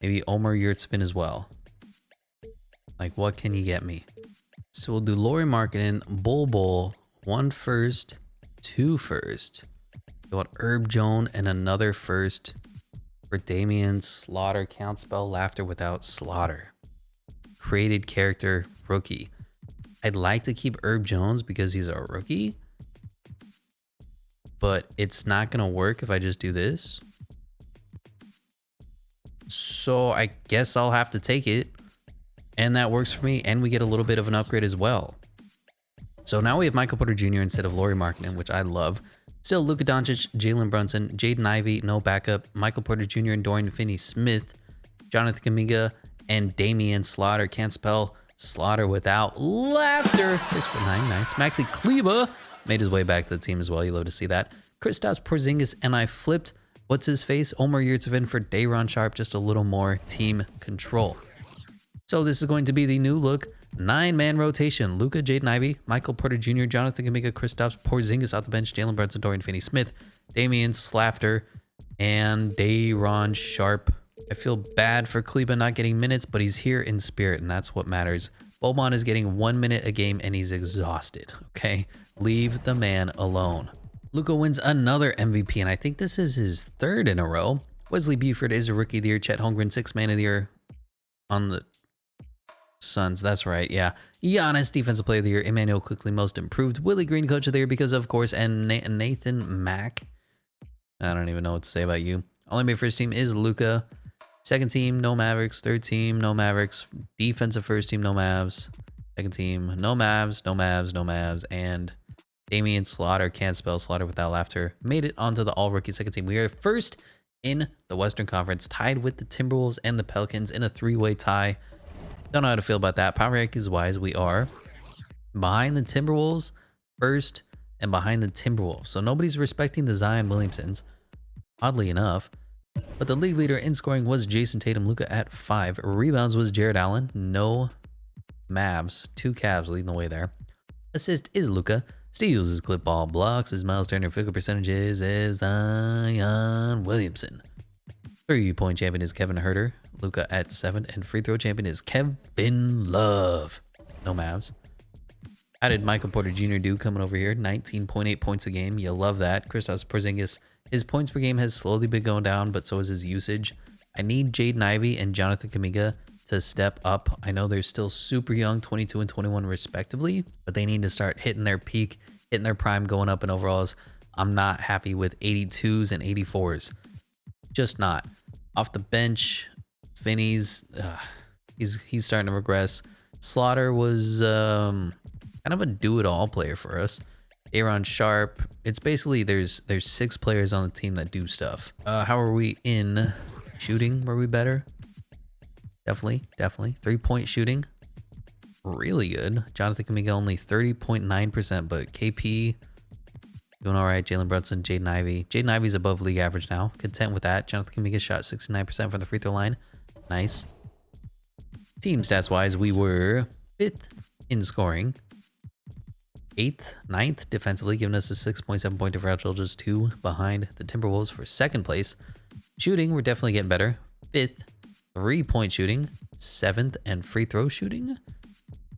Maybe Omer Yurtseven as well. Like, what can you get me? So we'll do Lauri Markkanen, Bol, 1 first, 2 first. We want Herb Jones and another first for Damian Slaughter. Count spell laughter without slaughter. Created character rookie. I'd like to keep Herb Jones because he's a rookie, but it's not gonna work if I just do this. So I guess I'll have to take it, and that works for me, and we get a little bit of an upgrade as well. So now we have Michael Porter Jr. instead of Lauri Markkanen, which I love. Still Luka Doncic, Jalen Brunson, Jaden Ivey, no backup, Michael Porter Jr. and Dorian Finney-Smith, Jonathan Kuminga, and Damian Slaughter. Can't spell Slaughter without laughter. 6'9", nice. Maxi Kleber made his way back to the team as well. You love to see that. Kristaps Porzingis, and I flipped, what's his face? Omer Yurtseven for Day'Ron Sharpe, just a little more team control. So this is going to be the new look 9-man rotation. Luka, Jaden Ivey, Michael Porter Jr., Jonathan Kuminga, Kristaps Porzingis off the bench, Jalen Brunson, Dorian Finney-Smith, Damian Slaughter, and Day'Ron Sharpe. I feel bad for Kleber not getting minutes, but he's here in spirit, and that's what matters. Boban is getting 1 minute a game, and he's exhausted, okay? Leave the man alone. Luka wins another MVP, and I think this is his third in a row. Wesley Buford is a Rookie of the Year. Chet Holmgren, 6th Man of the Year on the Suns. That's right, yeah. Giannis, Defensive Player of the Year. Emmanuel Quickly, Most Improved. Willie Green, Coach of the Year because, of course, and Nathan Mack. I don't even know what to say about you. Only my first team is Luka. Second team, no Mavericks. Third team, no Mavericks. Defensive first team, no Mavs. Second team, no Mavs, no Mavs, no Mavs. And Damian Slaughter, can't spell Slaughter without laughter, made it onto the all-rookie second team. We are first in the Western Conference, tied with the Timberwolves and the Pelicans in a 3-way tie. Don't know how to feel about that. Power rankings-wise, we are behind the Timberwolves, first, and behind the Timberwolves. So nobody's respecting the Zion Williamsons, oddly enough. But the league leader in scoring was Jason Tatum. Luka at 5. Rebounds was Jared Allen. No Mavs. 2 Cavs leading the way there. Assist is Luka. Steals is clip ball. Blocks is Miles Turner. Field goal percentages is Zion Williamson. 3-point champion is Kevin Huerter. Luka at 7. And free throw champion is Kevin Love. No Mavs. How did Michael Porter Jr. do coming over here? 19.8 points a game. You love that. Kristaps Porzingis, his points per game has slowly been going down, but so is his usage. I need Jaden Ivey and Jonathan Kuminga to step up. I know they're still super young, 22 and 21 respectively, but they need to start hitting their peak, hitting their prime, going up in overalls. I'm not happy with 82s and 84s. Just not. Off the bench, Finney's, he's starting to regress. Slaughter was kind of a do-it-all player for us. Day'Ron Sharpe. It's basically there's 6 players on the team that do stuff. How are we in shooting? Were we better? Definitely. 3-point shooting. Really good. Jonathan Kuminga only 30.9%, but KP doing all right. Jalen Brunson, Jaden Ivey. Jaden Ivey's above league average now. Content with that. Jonathan Kuminga shot 69% from the free throw line. Nice. Team stats wise, we were 5th in scoring. 8th, 9th defensively, giving us a 6.7 point differential, just 2 behind the Timberwolves for 2nd place. Shooting, we're definitely getting better. 5th, 3-point shooting. 7th, and free throw shooting.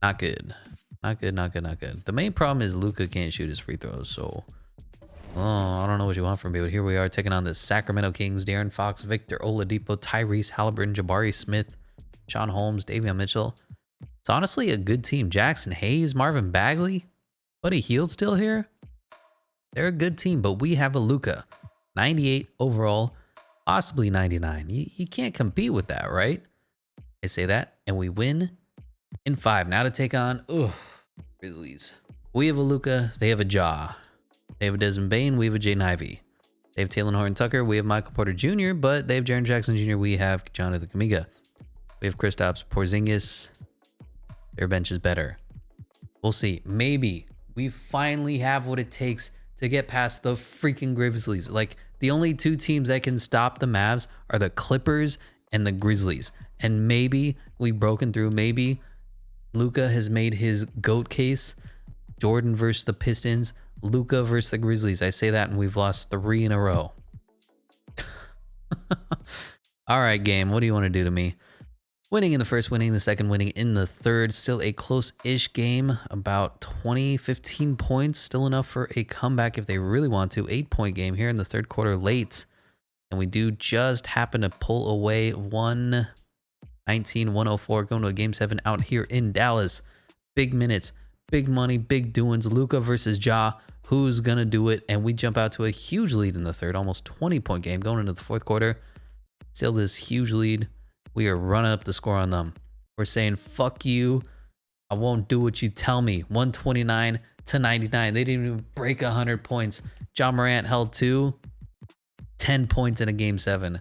Not good. Not good. The main problem is Luka can't shoot his free throws, so I don't know what you want from me, but here we are taking on the Sacramento Kings. De'Aaron Fox, Victor Oladipo, Tyrese Halliburton, Jabari Smith, Sean Holmes, Davion Mitchell. It's honestly a good team. Jackson Hayes, Marvin Bagley. Buddy Hield still here? They're a good team, but we have a Luka. 98 overall, possibly 99. You can't compete with that, right? I say that, and we win in 5. Now to take on, Grizzlies. We have a Luka, they have a Ja. They have a Desmond Bane, we have a Jaden Ivey. They have Talen Horton-Tucker, we have Michael Porter Jr., but they have Jaren Jackson Jr., we have Jonathan Kuminga. We have Kristaps Porzingis. Their bench is better. We'll see. Maybe we finally have what it takes to get past the freaking Grizzlies. Like, the only 2 teams that can stop the Mavs are the Clippers and the Grizzlies. And maybe we've broken through. Maybe Luka has made his GOAT case. Jordan versus the Pistons. Luka versus the Grizzlies. I say that and we've lost 3 in a row. All right, game. What do you want to do to me? Winning in the first, winning the second, winning in the third. Still a close-ish game. About 15 points. Still enough for a comeback if they really want to. 8-point game here in the third quarter late. And we do just happen to pull away 119-104. Going to a game 7 out here in Dallas. Big minutes, big money, big doings. Luka versus Ja. Who's going to do it? And we jump out to a huge lead in the third. Almost 20-point game going into the fourth quarter. Still this huge lead. We are running up the score on them. We're saying, fuck you. I won't do what you tell me. 129 to 99. They didn't even break 100 points. John Morant held 10 points in a game 7.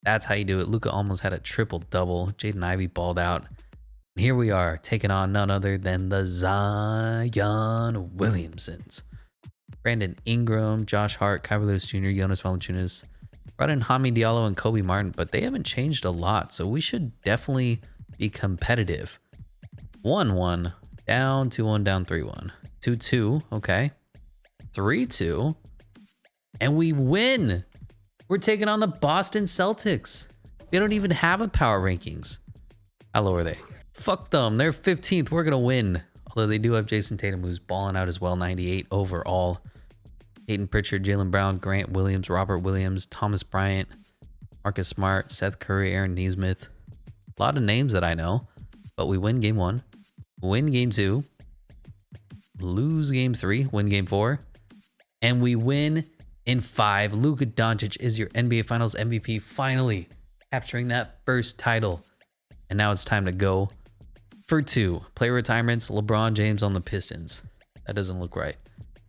That's how you do it. Luka almost had a triple-double. Jaden Ivey balled out. And here we are, taking on none other than the Zion Williamsons. Brandon Ingram, Josh Hart, Cavaliers Jr., Jonas Valanciunas. Brought in Hami Diallo and Kobe Martin, but they haven't changed a lot, so we should definitely be competitive. 1-1, down 2-1, down 3-1. 2-2, okay. 3-2, and we win. We're taking on the Boston Celtics. They don't even have a power rankings. How low are they? Fuck them. They're 15th. We're going to win. Although they do have Jason Tatum, who's balling out as well, 98 overall. Hayden Pritchard, Jaylen Brown, Grant Williams, Robert Williams, Thomas Bryant, Marcus Smart, Seth Curry, Aaron Nesmith. A lot of names that I know. But we win game 1. Win game 2. Lose game 3. Win game 4. And we win in 5. Luka Doncic is your NBA Finals MVP, finally capturing that first title. And now it's time to go for 2. Player retirements, LeBron James on the Pistons. That doesn't look right.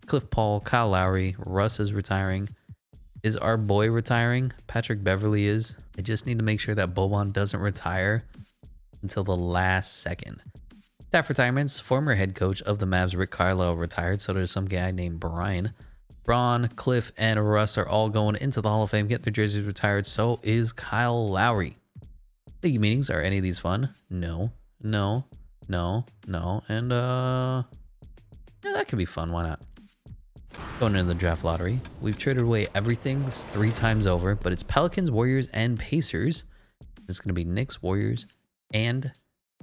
Cliff Paul, Kyle Lowry, Russ is retiring. Is our boy retiring? Patrick Beverly is. I just need to make sure that Boban doesn't retire until the last second. Staff retirements, former head coach of the Mavs, Rick Carlisle, retired. So does some guy named Brian. Braun, Cliff, and Russ are all going into the Hall of Fame, get their jerseys retired. So is Kyle Lowry. League meetings, are any of these fun? No, no, no, no, and yeah, that could be fun. Why not? Going into the draft lottery, we've traded away everything 3 times over, but it's Pelicans, Warriors, and Pacers. It's going to be Knicks, Warriors, and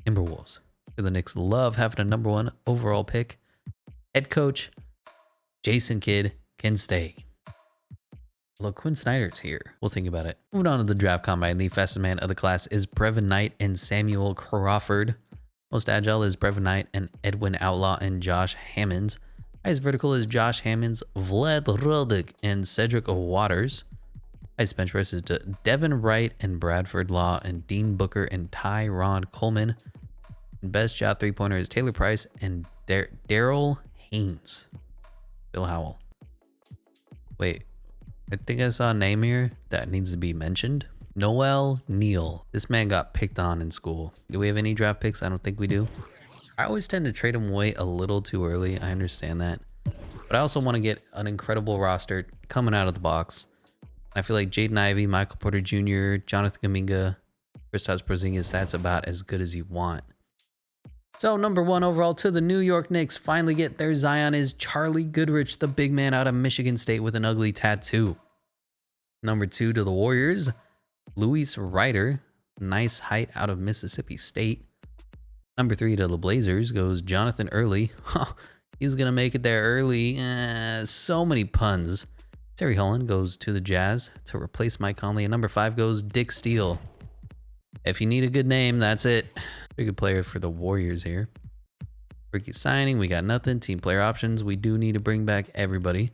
Timberwolves. The Knicks love having a number 1 overall pick. Head coach Jason Kidd can stay. Look, Quinn Snyder's here. We'll think about it. Moving on to the draft combine, the fastest man of the class is Brevin Knight and Samuel Crawford. Most agile is Brevin Knight and Edwin Outlaw and Josh Hammonds. Highest vertical is Josh Hammonds, Vlad Rudick, and Cedric Waters. Highest bench press is Devin Wright and Bradford Law and Dean Booker and Tyron Coleman. And best shot 3-pointer is Taylor Price and Daryl Haynes. Bill Howell. Wait, I think I saw a name here that needs to be mentioned. Noel Neal. This man got picked on in school. Do we have any draft picks? I don't think we do. I always tend to trade him away a little too early. I understand that. But I also want to get an incredible roster coming out of the box. I feel like Jaden Ivey, Michael Porter Jr., Jonathan Kuminga, Kristaps Porzingis, that's about as good as you want. So number 1 overall to the New York Knicks finally get their Zion is Charlie Goodrich, the big man out of Michigan State with an ugly tattoo. Number 2 to the Warriors, Luis Ryder, nice height out of Mississippi State. Number 3 to the Blazers goes Jonathan Early. He's going to make it there early. So many puns. Terry Holland goes to the Jazz to replace Mike Conley. And number 5 goes Dick Steele. If you need a good name, that's it. Pretty good player for the Warriors here. Rookie signing, we got nothing. Team player options, we do need to bring back everybody.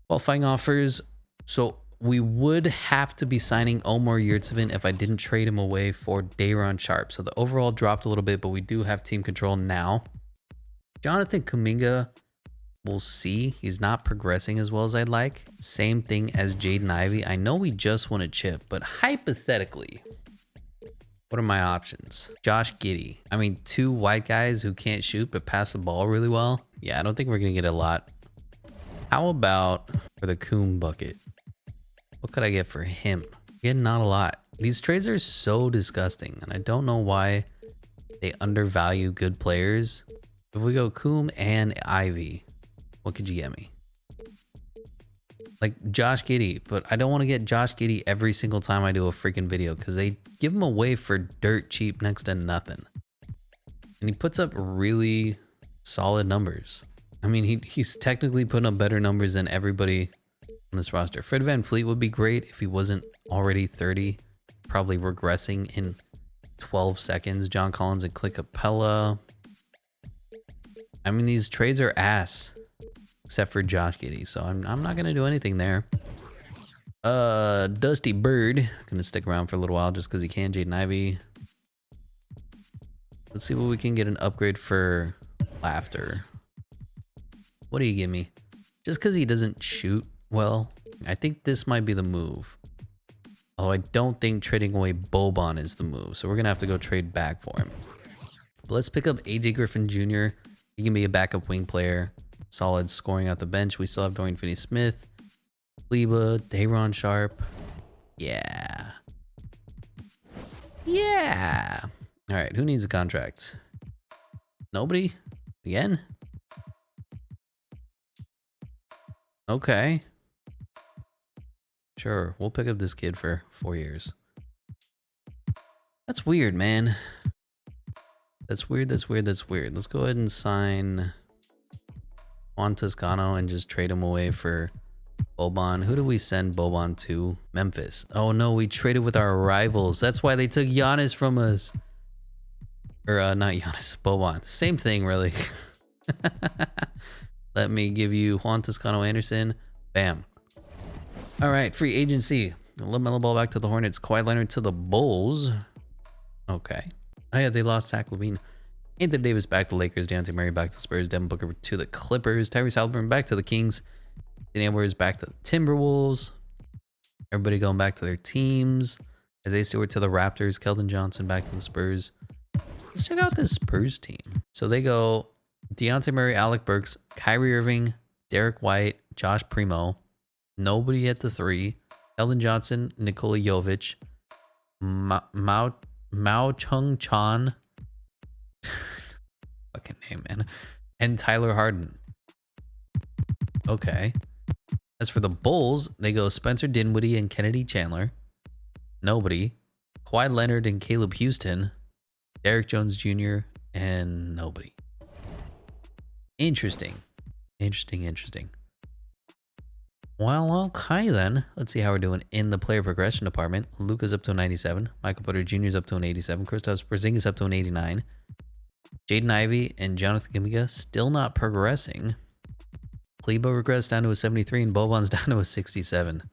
Qualifying offers, so we would have to be signing Omar Yurtseven if I didn't trade him away for Day'Ron Sharpe. So the overall dropped a little bit, but we do have team control now. Jonathan Kuminga, we'll see. He's not progressing as well as I'd like. Same thing as Jaden Ivey. I know we just won a chip, but hypothetically, what are my options? Josh Giddey. I mean, 2 white guys who can't shoot but pass the ball really well. Yeah, I don't think we're going to get a lot. How about for the Coon bucket? What could I get for him? Again, not a lot. These trades are so disgusting, and I don't know why they undervalue good players. If we go Coom and Ivy, what could you get me? Like Josh Giddey, but I don't want to get Josh Giddey every single time I do a freaking video because they give him away for dirt cheap next to nothing. And he puts up really solid numbers. I mean, he's technically putting up better numbers than everybody on this roster. Fred VanVleet would be great if he wasn't already 30, probably regressing in 12 seconds. John Collins and Clint Capella. I mean, these trades are ass. Except for Josh Giddey, so I'm not gonna do anything there. Dusty Bird, gonna stick around for a little while just because he can. Jaden Ivey. Let's see what we can get an upgrade for Laughter. What do you give me? Just because he doesn't shoot well, I think this might be the move. Although I don't think trading away Boban is the move. So we're going to have to go trade back for him. But let's pick up AJ Griffin Jr. He can be a backup wing player. Solid scoring out the bench. We still have Dorian Finney-Smith, Kleba, Dayron Sharp. Yeah. Yeah. All right. Who needs a contract? Nobody? Again? Okay. Sure. We'll pick up this kid for 4 years. That's weird, man. That's weird. That's weird. That's weird. Let's go ahead and sign Juan Toscano and just trade him away for Boban. Who do we send Boban to? Memphis. Oh no, we traded with our rivals. That's why they took Giannis from us. Or not Giannis, Boban. Same thing, really. Let me give you Juan Toscano Anderson. Bam. All right, free agency. LaMelo Ball back to the Hornets. Kawhi Leonard to the Bulls. Okay. Oh yeah, they lost Zach LaVine. Anthony Davis back to Lakers. Dejounte Murray back to Spurs. Devin Booker to the Clippers. Tyrese Halliburton back to the Kings. Danny Edwards back to the Timberwolves. Everybody going back to their teams. Isaiah Stewart to the Raptors. Keldon Johnson back to the Spurs. Let's check out this Spurs team. So they go Dejounte Murray, Alec Burks, Kyrie Irving, Derek White, Josh Primo. Nobody at the 3. Keldon Johnson, Nikola Jovic, Mao Chung Chan. Fucking name, man. And Tyler Harden. Okay. As for the Bulls, they go Spencer Dinwiddie and Kennedy Chandler. Nobody. Kawhi Leonard and Caleb Houston. Derrick Jones Jr. and nobody. Interesting. Interesting. Well, okay then. Let's see how we're doing in the player progression department. Luka's up to a 97. Michael Porter Jr. is up to an 87. Kristaps Porzingis up to an 89. Jaden Ivey and Jonathan Kuminga still not progressing. Kleba regressed down to a 73 and Boban's down to a 67.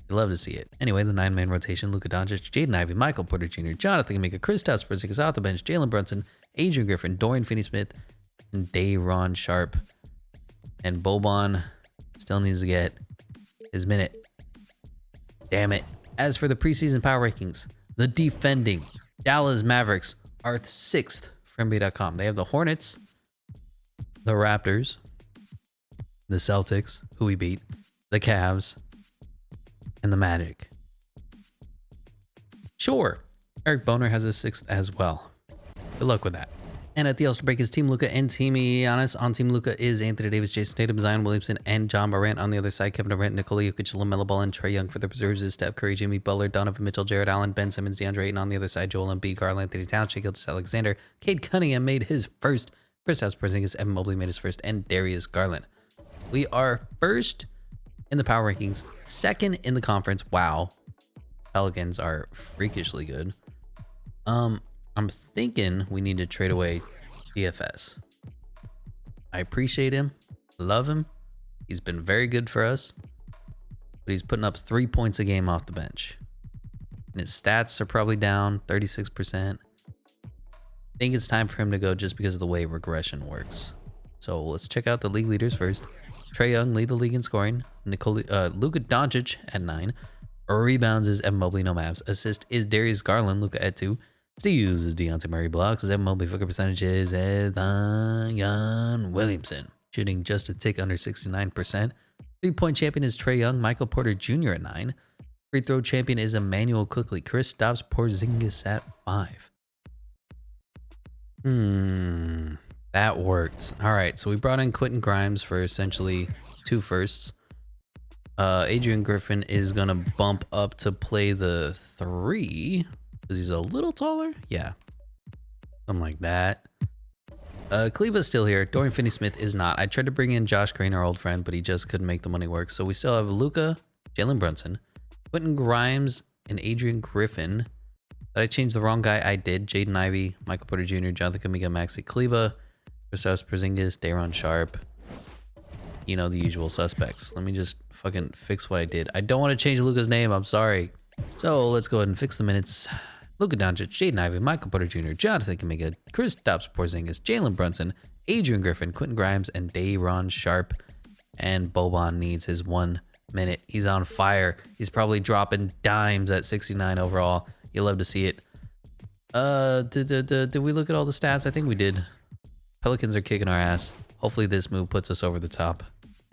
You love to see it. Anyway, the 9-man rotation: Luka Doncic, Jaden Ivey, Michael Porter Jr., Jonathan Kuminga, Kristaps Porzingis off the bench, Jalen Brunson, Adrian Griffin, Dorian Finney-Smith, and Dayron Sharp. And Boban still needs to get his minute. Damn it. As for the preseason power rankings, the defending Dallas Mavericks are 6th for NBA.com. They have the Hornets, the Raptors, the Celtics, who we beat, the Cavs, and the Magic. Sure, Eric Boner has a 6th as well. Good luck with that. And at the All-Star break is Team Luka and Team Giannis. On Team Luka is Anthony Davis, Jason Tatum, Zion Williamson, and John Morant. On the other side, Kevin Durant, Nikola Jokic, LaMelo Ball, and Trae Young. For the preserves is Steph Curry, Jimmy Butler, Donovan Mitchell, Jared Allen, Ben Simmons, DeAndre Ayton. On the other side, Joel Embiid, Karl Anthony Towns, Shai Gilgeous-Alexander, Cade Cunningham made his first. Kristaps Porzingis, Evan Mobley made his first, and Darius Garland. We are first in the power rankings, 2nd in the conference. Wow. Pelicans are freakishly good. I'm thinking we need to trade away DFS. I appreciate him. Love him. He's been very good for us. But he's putting up 3 points a game off the bench. And his stats are probably down 36%. I think it's time for him to go just because of the way regression works. So let's check out the league leaders first. Trae Young lead the league in scoring. Luka Doncic at 9. Rebounds is Evan Mobley, no Mavs. Assist is Darius Garland, Luka at 2. Steals is Dejounte Murray. Blocks is Evan Mobley. Field goal percentage is Zion Williamson. Shooting just a tick under 69%. 3-point champion is Trae Young. Michael Porter Jr. at 9. Free throw champion is Emmanuel Quickley. Kristaps Porzingis at 5. That worked. All right, so we brought in Quentin Grimes for essentially 2 firsts. Adrian Griffin is gonna bump up to play the 3 because he's a little taller. Yeah, something like that. Kleba's still here. Dorian Finney-Smith is not. I tried to bring in Josh Green, our old friend, but he just couldn't make the money work. So we still have Luka, Jalen Brunson, Quentin Grimes, and Adrian Griffin. Did I change the wrong guy? I did. Jaden Ivey, Michael Porter Jr., Jonathan Kuminga, Maxi Kleber, Kristaps Porzingis, Dayron Sharp. You know, the usual suspects. Let me just fucking fix what I did. I don't want to change Luka's name. I'm sorry. So let's go ahead and fix the minutes. Luka Doncic, Jaden Ivey, Michael Porter Jr., Jonathan Kuminga, Kristaps Porzingis, Jalen Brunson, Adrian Griffin, Quentin Grimes, and Day'Ron Sharpe. And Boban needs his 1 minute. He's on fire. He's probably dropping dimes at 69 overall. You love to see it. Did we look at all the stats? I think we did. Pelicans are kicking our ass. Hopefully this move puts us over the top.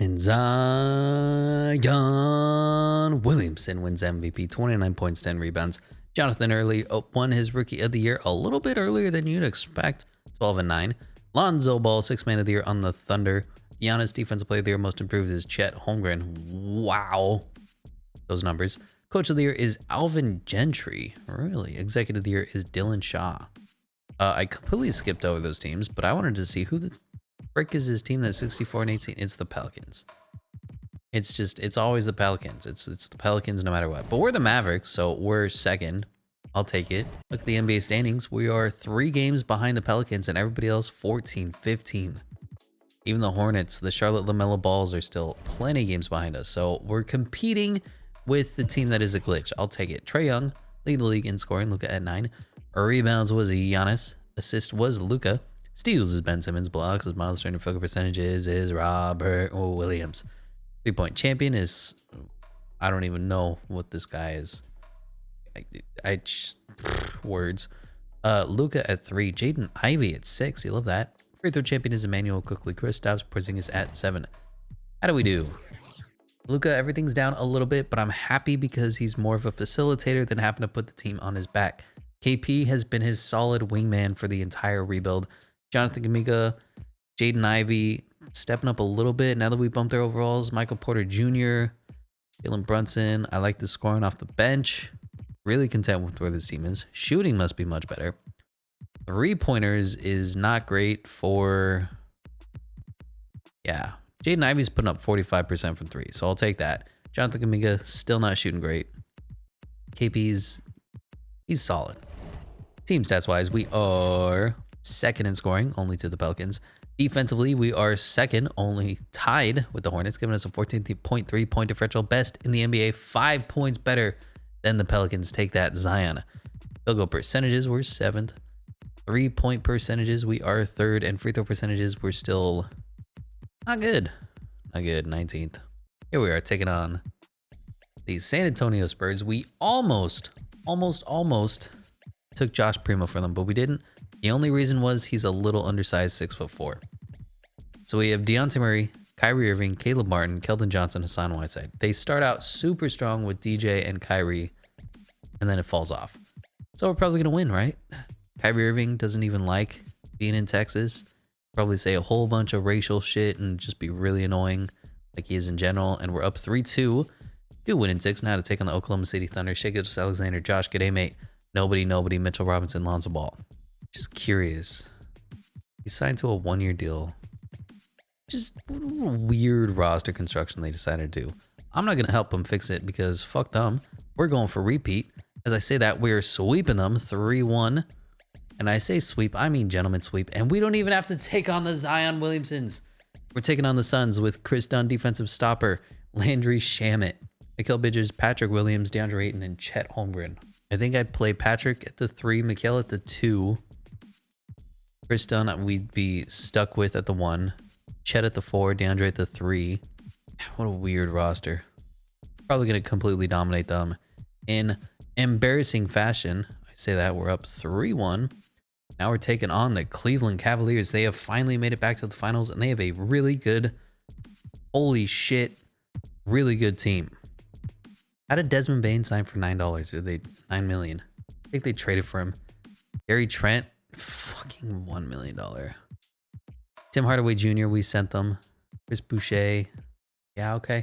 And Zion Williamson wins MVP, 29 points, 10 rebounds. Jonathan Early won his Rookie of the Year a little bit earlier than you'd expect, 12 and 9. Lonzo Ball, 6th Man of the Year on the Thunder. Giannis, Defensive Player of the Year, most improved is Chet Holmgren. Wow. Those numbers. Coach of the Year is Alvin Gentry. Really? Executive of the Year is Dylan Shaw. I completely skipped over those teams, but I wanted to see who the frick is his team that's 64 and 18. It's the Pelicans. It's always the Pelicans. It's the Pelicans no matter what. But we're the Mavericks, so we're second. I'll take it. Look at the NBA standings. We are 3 games behind the Pelicans and everybody else 14, 15. Even the Hornets, the Charlotte LaMelo Balls are still plenty of games behind us. So we're competing with the team that is a glitch. I'll take it. Trae Young, lead the league in scoring. Luka at 9. Rebounds was Giannis. Assist was Luka. Steals is Ben Simmons. Blocks is Miles Turner. Field goal percentages is Robert Williams. 3-point champion is, I don't even know what this guy is. I just, words. Luka at 3. Jaden Ivey at 6. You love that. Free throw champion is Emmanuel Quickly. Kristaps Porzingis at 7. How do we do? Luka, everything's down a little bit, but I'm happy because he's more of a facilitator than having to put the team on his back. KP has been his solid wingman for the entire rebuild. Jonathan Kuminga, Jaden Ivey stepping up a little bit now that we bumped their overalls. Michael Porter Jr., Jalen Brunson. I like the scoring off the bench. Really content with where this team is. Shooting must be much better. 3-pointers is not great for... Yeah. Jaden Ivey's putting up 45% from 3, so I'll take that. Jonathan Kuminga, still not shooting great. KP's... he's solid. Team stats-wise, we are second in scoring, only to the Pelicans. Defensively, we are second, only tied with the Hornets, giving us a 14.3 point differential. Best in the NBA, 5 points better than the Pelicans. Take that, Zion. Field goal percentages, we're 7th. 3-point percentages, we are 3rd. And free throw percentages, we're still not good. Not good, 19th. Here we are, taking on the San Antonio Spurs. We almost took Josh Primo for them, but we didn't. The only reason was he's a little undersized, 6'4". So we have Dejounte Murray, Kyrie Irving, Caleb Martin, Keldon Johnson, Hassan Whiteside. They start out super strong with DJ and Kyrie, and then it falls off. So we're probably going to win, right? Kyrie Irving doesn't even like being in Texas. Probably say a whole bunch of racial shit and just be really annoying like he is in general. And we're up 3-2. Do win in 6 now to take on the Oklahoma City Thunder. Shai Gilgeous-Alexander, Josh Giddey, nobody, Mitchell Robinson, Lonzo Ball. Just curious. He signed to a 1-year deal. Just what a weird roster construction they decided to do. I'm not going to help them fix it because fuck them. We're going for repeat. As I say that, we're sweeping them 3-1. And I say sweep, I mean gentleman sweep. And we don't even have to take on the Zion Williamsons. We're taking on the Suns with Chris Dunn, defensive stopper, Landry Shamet, Mikal Bridges, Patrick Williams, DeAndre Ayton, and Chet Holmgren. I think I'd play Patrick at the 3, Mikal at the 2. Chris Dunn, we'd be stuck with at the 1. Chet at the 4, DeAndre at the 3. What a weird roster. Probably going to completely dominate them in embarrassing fashion. I say that we're up 3-1. Now we're taking on the Cleveland Cavaliers. They have finally made it back to the finals, and they have a really good, holy shit, really good team. How did Desmond Bane sign for $9? Or they $9 million? I think they traded for him. Gary Trent, fucking $1 million. Tim Hardaway Jr., we sent them. Chris Boucher. Yeah, okay.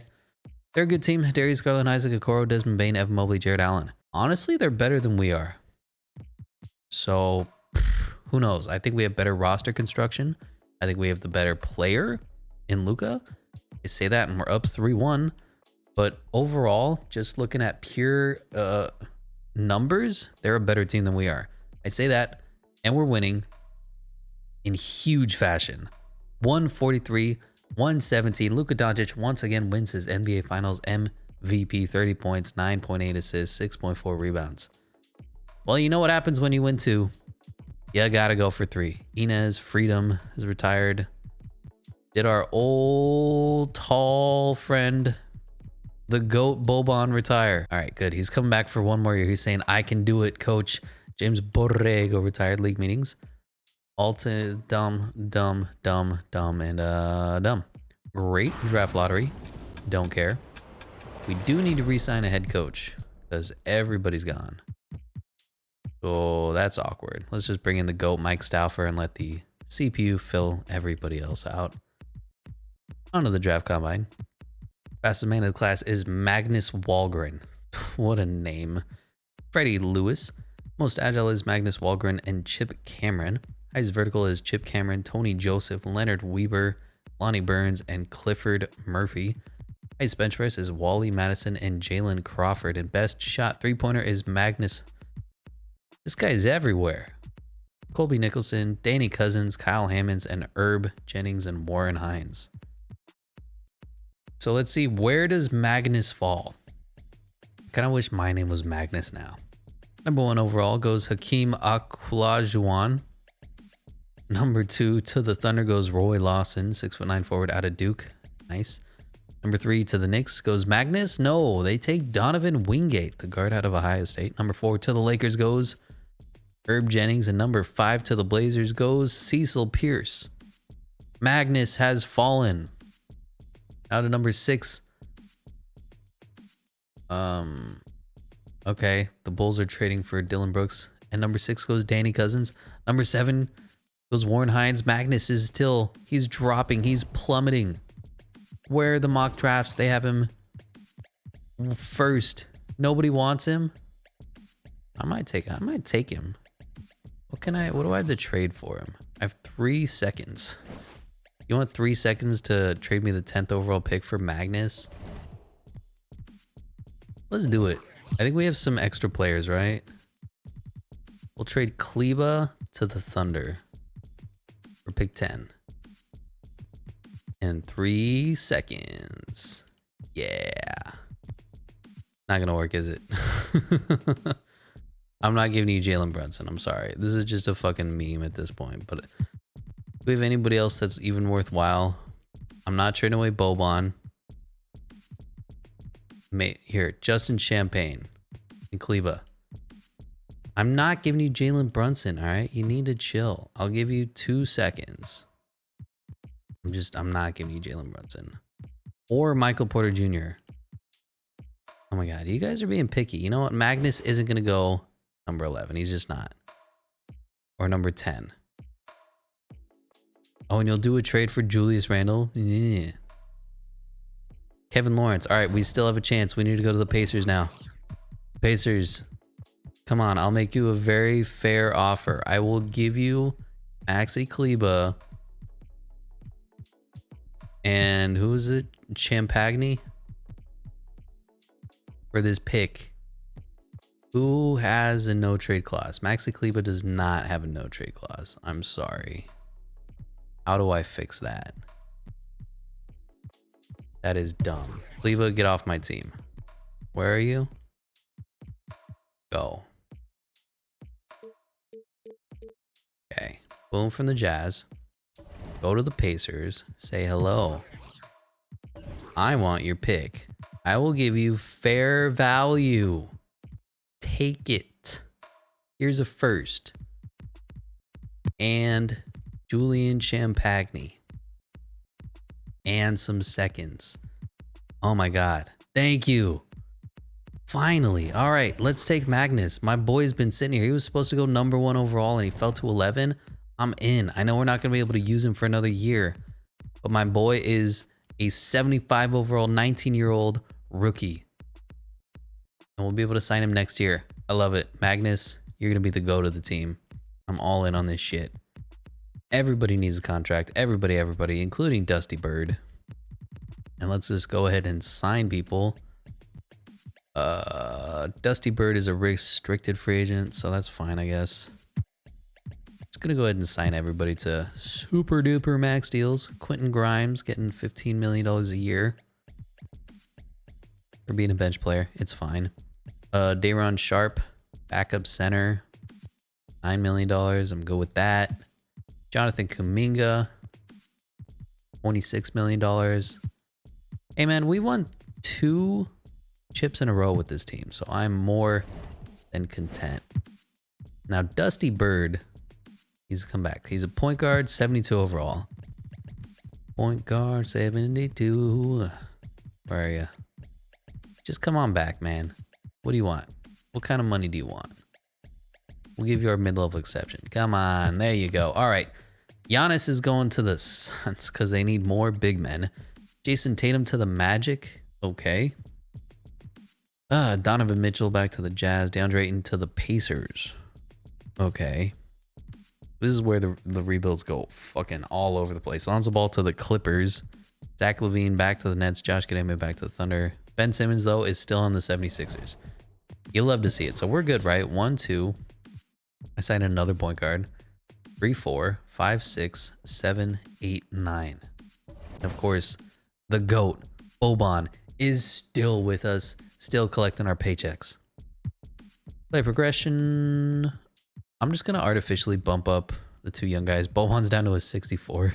They're a good team. Darius Garland, Isaac Okoro, Desmond Bane, Evan Mobley, Jared Allen. Honestly, they're better than we are. So, who knows? I think we have better roster construction. I think we have the better player in Luka. I say that, and we're up 3-1. But overall, just looking at pure numbers, they're a better team than we are. I say that, and we're winning in huge fashion. 143-117. Luka Doncic once again wins his NBA Finals MVP, 30 points, 9.8 assists, 6.4 rebounds. Well, you know what happens when you win 2. Yeah, gotta go for 3. Inez Freedom is retired. Did our old tall friend, the GOAT Boban, retire? All right, good. He's coming back for 1 more year. He's saying, I can do it, coach. James Borrego retired league meetings. Alta, dumb, and dumb. Great draft lottery. Don't care. We do need to re-sign a head coach because everybody's gone. So that's awkward. Let's just bring in the GOAT Mike Stauffer and let the CPU fill everybody else out. On to the draft combine. Fastest man of the class is Magnus Wahlgren. What a name. Freddie Lewis. Most agile is Magnus Wahlgren and Chip Cameron. Highest vertical is Chip Cameron, Tony Joseph, Leonard Weber, Lonnie Burns, and Clifford Murphy. Highest bench press is Wally Madison and Jalen Crawford. And best shot 3-pointer is Magnus. This guy's everywhere. Colby Nicholson, Danny Cousins, Kyle Hammonds, and Herb Jennings and Warren Hines. So let's see, where does Magnus fall? I kind of wish my name was Magnus now. Number 1 overall goes Hakeem Olajuwon. Number 2 to the Thunder goes Roy Lawson, 6'9" forward out of Duke. Nice. Number 3 to the Knicks goes Magnus. No, they take Donovan Wingate, the guard out of Ohio State. Number 4 to the Lakers goes Herb Jennings. And number 5 to the Blazers goes Cecil Pierce. Magnus has fallen. Out of number 6. Okay, the Bulls are trading for Dylan Brooks. And number 6 goes Danny Cousins. Number 7 goes Warren Hines. Magnus is still, he's dropping, he's plummeting. Where are the mock drafts? They have him first. Nobody wants him. I might take him. What do I have to trade for him? I have 3 seconds. You want 3 seconds to trade me the 10th overall pick for Magnus? Let's do it. I think we have some extra players, right? We'll trade Kleba to the Thunder for pick 10. In 3 seconds. Yeah. Not gonna work, is it? I'm not giving you Jalen Brunson. I'm sorry. This is just a fucking meme at this point. But do we have anybody else that's even worthwhile? I'm not trading away Boban. Here, Justin Champagne and Kleba. I'm not giving you Jalen Brunson, all right? You need to chill. I'll give you 2 seconds. I'm not giving you Jalen Brunson. Or Michael Porter Jr. Oh my God, you guys are being picky. You know what? Magnus isn't going to go number 11. He's just not. Or number 10. Oh, and you'll do a trade for Julius Randle? Yeah. Kevin Lawrence. All right, we still have a chance. We need to go to the Pacers now. Pacers, come on. I'll make you a very fair offer. I will give you Maxi Kleba. And who is it? Champagne? For this pick. Who has a no trade clause? Maxi Kleba does not have a no trade clause. I'm sorry. How do I fix that? That is dumb. Kleba, get off my team. Where are you? Go. Okay. Boom from the Jazz. Go to the Pacers. Say hello. I want your pick. I will give you fair value. Take it. Here's a first. And Julian Champagne. And some seconds. Oh my God. Thank you. Finally. All right, let's take Magnus. My boy's been sitting here. He was supposed to go number 1 overall and he fell to 11. I'm in. I know we're not going to be able to use him for another year, but my boy is a 75 overall 19-year-old rookie. And we'll be able to sign him next year. I love it. Magnus, you're going to be the GOAT of the team. I'm all in on this shit. Everybody needs a contract. Everybody, including Dusty Bird. And let's just go ahead and sign people. Dusty Bird is a restricted free agent, so that's fine, I guess. Just gonna go ahead and sign everybody to super duper max deals. Quentin Grimes getting $15 million a year for being a bench player. It's fine. Day'Ron Sharp, backup center. $9 million. I'm good with that. Jonathan Kuminga, $26 million. Hey, man, we won 2 chips in a row with this team, so I'm more than content. Now, Dusty Bird, he's come back. He's a point guard, 72 overall. Point guard, 72. Where are you? Just come on back, man. What do you want? What kind of money do you want? We'll give you our mid-level exception. Come on, there you go. All right. Giannis is going to the Suns because they need more big men. Jason Tatum to the Magic. Okay. Donovan Mitchell back to the Jazz. DeAndre Ayton to the Pacers. Okay. This is where the rebuilds go fucking all over the place. Lonzo Ball to the Clippers. Zach LaVine back to the Nets. Josh Giddey back to the Thunder. Ben Simmons, though, is still on the 76ers. You'll love to see it. So we're good, right? 1, 2. I signed another point guard. 3, 4, 5, 6, 7, 8, 9. And of course, the GOAT, Boban, is still with us, still collecting our paychecks. Play progression. I'm just going to artificially bump up the 2 young guys. Boban's down to a 64.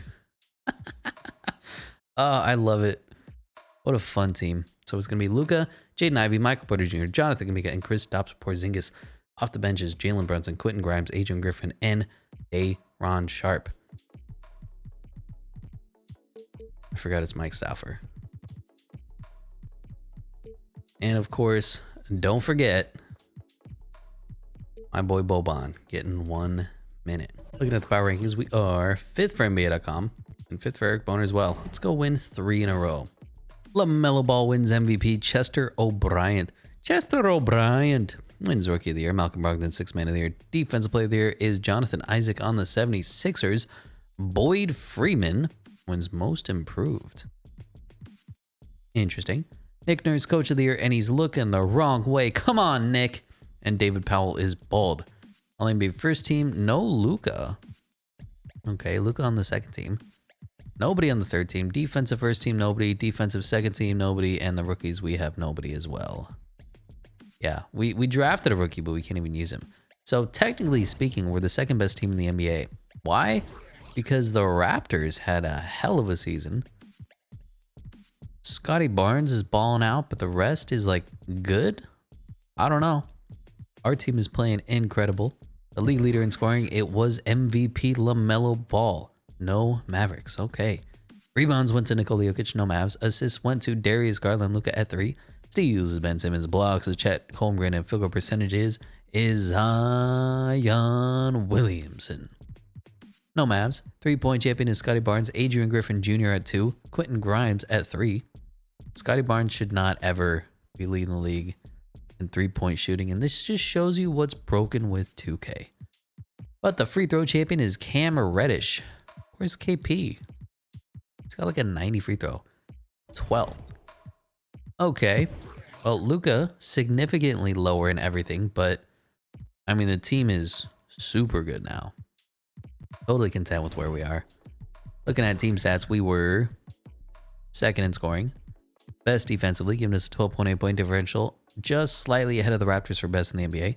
I love it. What a fun team. So it's going to be Luka, Jaden Ivey, Michael Porter Jr., Jonathan Kuminga, and Kristaps Porzingis. Off the benches, Jalen Brunson, Quentin Grimes, Adrian Griffin, and Ron Sharp. I forgot it's Mike Stauffer. And of course, don't forget my boy Boban getting 1 minute. Looking at the power rankings, we are 5th for NBA.com and 5th for Eric Boner as well. Let's go win 3 in a row. LaMelo Ball wins MVP. Chester O'Brien wins Rookie of the Year. Malcolm Brogdon, 6th Man of the Year. Defensive Player of the Year is Jonathan Isaac on the 76ers. Boyd Freeman wins Most Improved. Interesting. Nick Nurse, Coach of the Year, and he's looking the wrong way. Come on, Nick. And David Powell is bald. All-NBA first team, no Luka. Okay, Luka on the second team. Nobody on the third team. Defensive first team, nobody. Defensive second team, nobody. And the rookies, we have nobody as well. Yeah, we drafted a rookie, but we can't even use him. So technically speaking, we're the second best team in the NBA. Why? Because the Raptors had a hell of a season. Scotty Barnes is balling out, but the rest is like good. I don't know. Our team is playing incredible. The league leader in scoring, it was MVP LaMelo Ball. No Mavericks. Okay. Rebounds went to Nikola Jokic. No Mavs. Assists went to Darius Garland. Luka at 3. Steals is Ben Simmons. Blocks is Chet Holmgren. And field goal percentages is Zion Williamson. No Mavs. 3-point champion is Scotty Barnes. Adrian Griffin Jr. at 2. Quentin Grimes at 3. Scotty Barnes should not ever be leading the league in 3-point shooting. And this just shows you what's broken with 2K. But the free throw champion is Cam Reddish. Where's KP? He's got like a 90 free throw. 12th. Okay. Well, Luka significantly lower in everything, but I mean, the team is super good now. Totally content with where we are. Looking at team stats, we were 2nd in scoring. Best defensively, giving us a 12.8 point differential. Just slightly ahead of the Raptors for best in the NBA.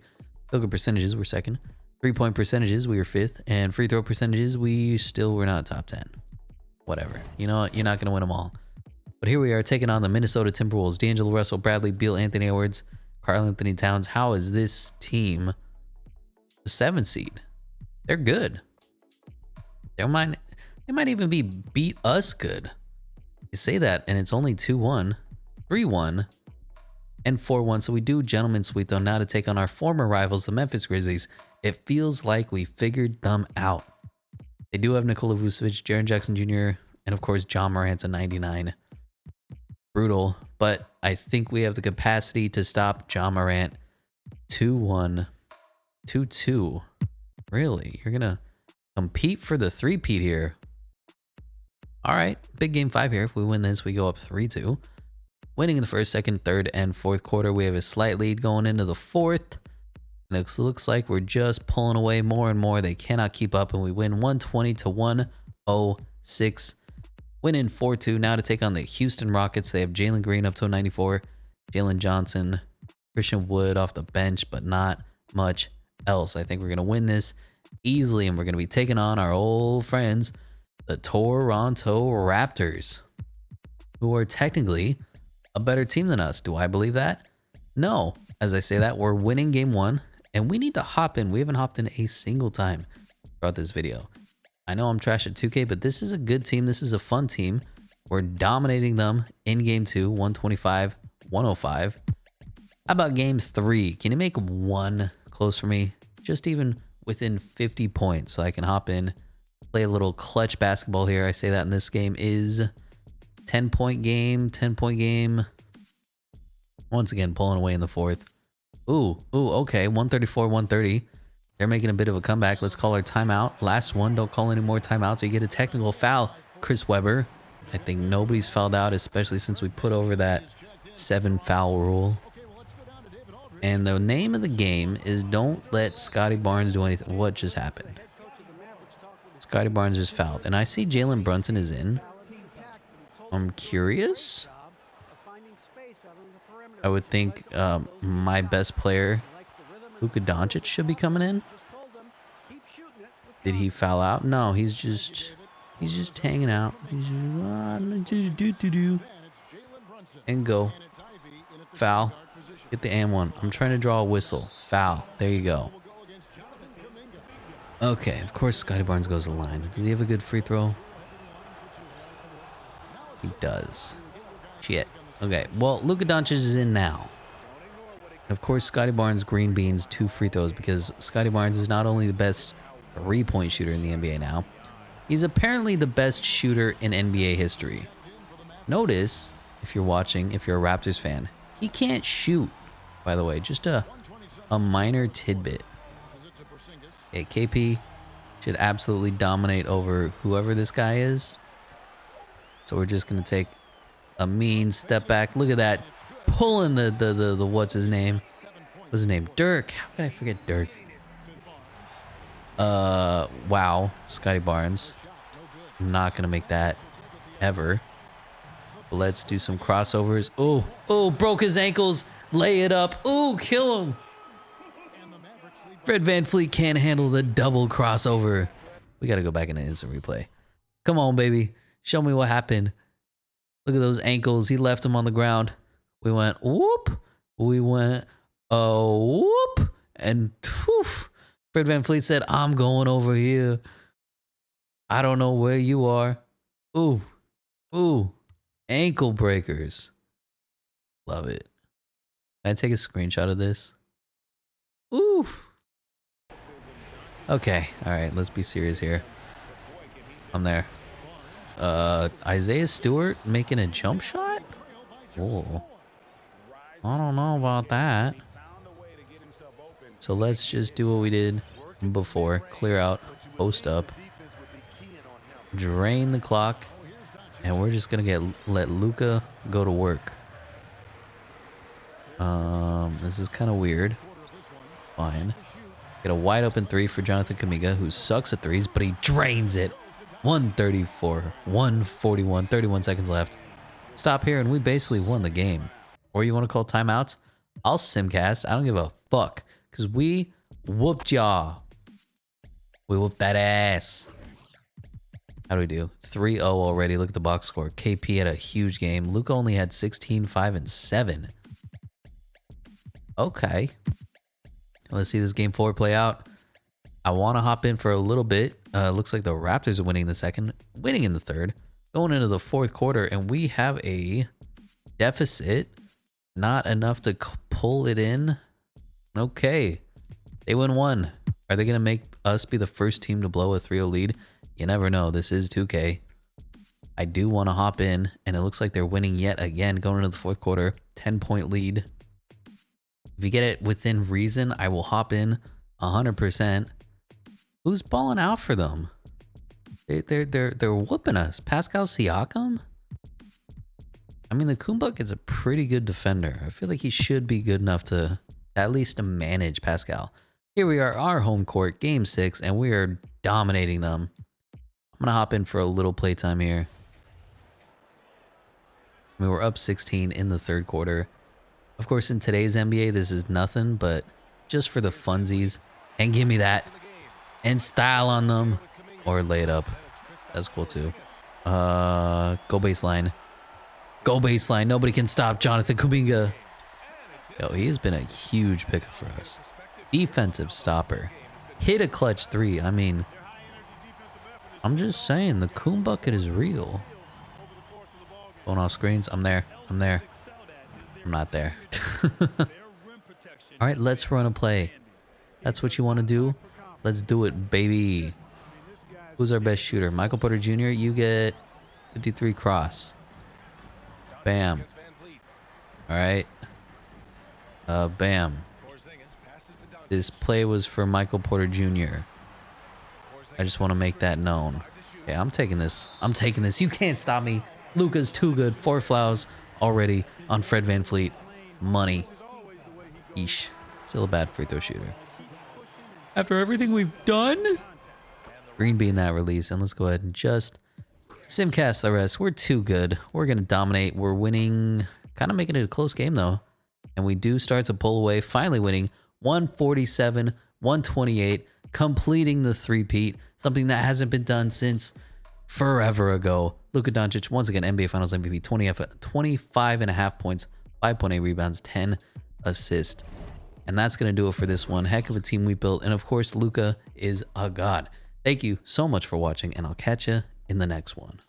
Field goal percentages, we're 2nd. 3-point percentages, we were 5th. And free throw percentages, we still were not top 10. Whatever. You know what? You're not going to win them all. But here we are taking on the Minnesota Timberwolves. D'Angelo Russell, Bradley Beal, Anthony Edwards, Karl Anthony Towns. How is this team the 7th seed? They're good. They might even beat us good. You say that, and it's only 2-1, 3-1, and 4-1. So we do gentleman sweep, though, now to take on our former rivals, the Memphis Grizzlies. It feels like we figured them out. They do have Nikola Vucevic, Jaren Jackson Jr., and of course, John Morant's a 99. Brutal, but I think we have the capacity to stop John Morant. 2-1, 2-2. Really? You're going to compete for the 3-peat here. All right, big game 5 here. If we win this, we go up 3-2. Winning in the 1st, 2nd, 3rd, and 4th quarter. We have a slight lead going into the 4th. And it looks like we're just pulling away more and more. They cannot keep up, and we win 120-106. Winning 4-2. Now to take on the Houston Rockets. They have Jalen Green up to a 94. Jalen Johnson, Christian Wood off the bench, but not much else. I think we're going to win this easily, and we're going to be taking on our old friends, the Toronto Raptors, who are technically a better team than us. Do I believe that? No. As I say that, we're winning game 1, and we need to hop in. We haven't hopped in a single time throughout this video. I know I'm trash at 2K, but this is a good team. This is a fun team. We're dominating them in game 2, 125, 105. How about game 3? Can you make one close for me? Just even within 50 points so I can hop in, play a little clutch basketball here. I say that in this game is 10-point game, 10-point game. Once again, pulling away in the 4th. Ooh, okay, 134, 130. They're making a bit of a comeback. Let's call our timeout. Last one, don't call any more timeouts or you get a technical foul. Chris Webber. I think nobody's fouled out, especially since we put over that 7 foul rule. And the name of the game is don't let Scotty Barnes do anything. What just happened? Scotty Barnes just fouled. And I see Jalen Brunson is in. I'm curious. I would think my best player, Luka Doncic, should be coming in. Did he foul out? No, he's just hanging out. He's just, and go. Foul. Get the and one. I'm trying to draw a whistle. Foul. There you go. Okay, of course Scotty Barnes goes to the line. Does he have a good free throw? He does. Shit. Okay, well, Luka Doncic is in now. And of course, Scotty Barnes green beans 2 free throws because Scotty Barnes is not only the best 3-point shooter in the NBA now, he's apparently the best shooter in NBA history. Notice, if you're watching, if you're a Raptors fan, he can't shoot, by the way. Just a minor tidbit. Okay, KP should absolutely dominate over whoever this guy is. So we're just going to take a mean step back. Look at that. Pulling the what's his name? What's his name? Dirk. How can I forget Dirk? Wow. Scotty Barnes. I'm not going to make that ever. Let's do some crossovers. Oh, broke his ankles. Lay it up. Oh, kill him. Fred VanVleet can't handle the double crossover. We got to go back in an instant replay. Come on, baby. Show me what happened. Look at those ankles. He left them on the ground. We went, whoop. We went, whoop. And poof. Fred VanVleet said, I'm going over here. I don't know where you are. Ooh. Ankle breakers. Love it. Can I take a screenshot of this? Ooh. Okay. All right. Let's be serious here. I'm there. Isaiah Stewart making a jump shot? Oh. I don't know about that. So let's just do what we did before. Clear out. Post up. Drain the clock. And we're just going to let Luka go to work. This is kind of weird. Fine. Get a wide open 3 for Jonathan Kuminga, who sucks at threes, but he drains it. 134, 141, 31 seconds left. Stop here, and we basically won the game. Or you want to call timeouts? I'll simcast. I don't give a fuck. Because we whooped y'all. We whooped that ass. How do we do? 3-0 already. Look at the box score. KP had a huge game. Luka only had 16, 5, and 7. Okay. Let's see this game 4 play out. I want to hop in for a little bit. Looks like the Raptors are winning the second, winning in the third, going into the 4th quarter, and we have a deficit. Not enough to pull it in. Okay. They win 1. Are they going to make us be the first team to blow a 3-0 lead? You never know. This is 2K. I do want to hop in, and it looks like they're winning yet again going into the 4th quarter. 10-point lead. If you get it within reason, I will hop in 100%. Who's balling out for them? They're whooping us. Pascal Siakam? I mean, the Kumbuk is a pretty good defender. I feel like he should be good enough to at least manage Pascal. Here we are, our home court, game 6, and we are dominating them. I'm going to hop in for a little playtime here. I mean, we're up 16 in the 3rd quarter. Of course, in today's NBA, this is nothing, but just for the funsies, And give me that. And style on them. Or lay it up. That's cool too. Go baseline. Go baseline. Nobody can stop Jonathan Kuminga. Yo, he has been a huge pickup for us. Defensive stopper. Hit a clutch 3. I mean, I'm just saying, the Coon bucket is real. Going off screens. I'm there. I'm there. I'm not there. All right, let's run a play. That's what you want to do? Let's do it, baby. Who's our best shooter? Michael Porter Jr., you get 53 cross. Bam. All right. Bam. This play was for Michael Porter Jr. I just want to make that known. Okay, I'm taking this. I'm taking this. You can't stop me. Luka's too good. 4 fouls already on Fred VanVleet. Money. Eesh. Still a bad free throw shooter. After everything we've done? Green bean that release, and let's go ahead and just simcast the rest. We're too good. We're going to dominate. We're winning. Kind of making it a close game, though. And we do start to pull away. Finally winning 147-128. Completing the three-peat. Something that hasn't been done since forever ago. Luka Doncic, once again, NBA Finals MVP. 25.5 points, 5.8 rebounds, 10 assists. And that's going to do it for this one. Heck of a team we built. And of course, Luka is a god. Thank you so much for watching, and I'll catch you in the next one.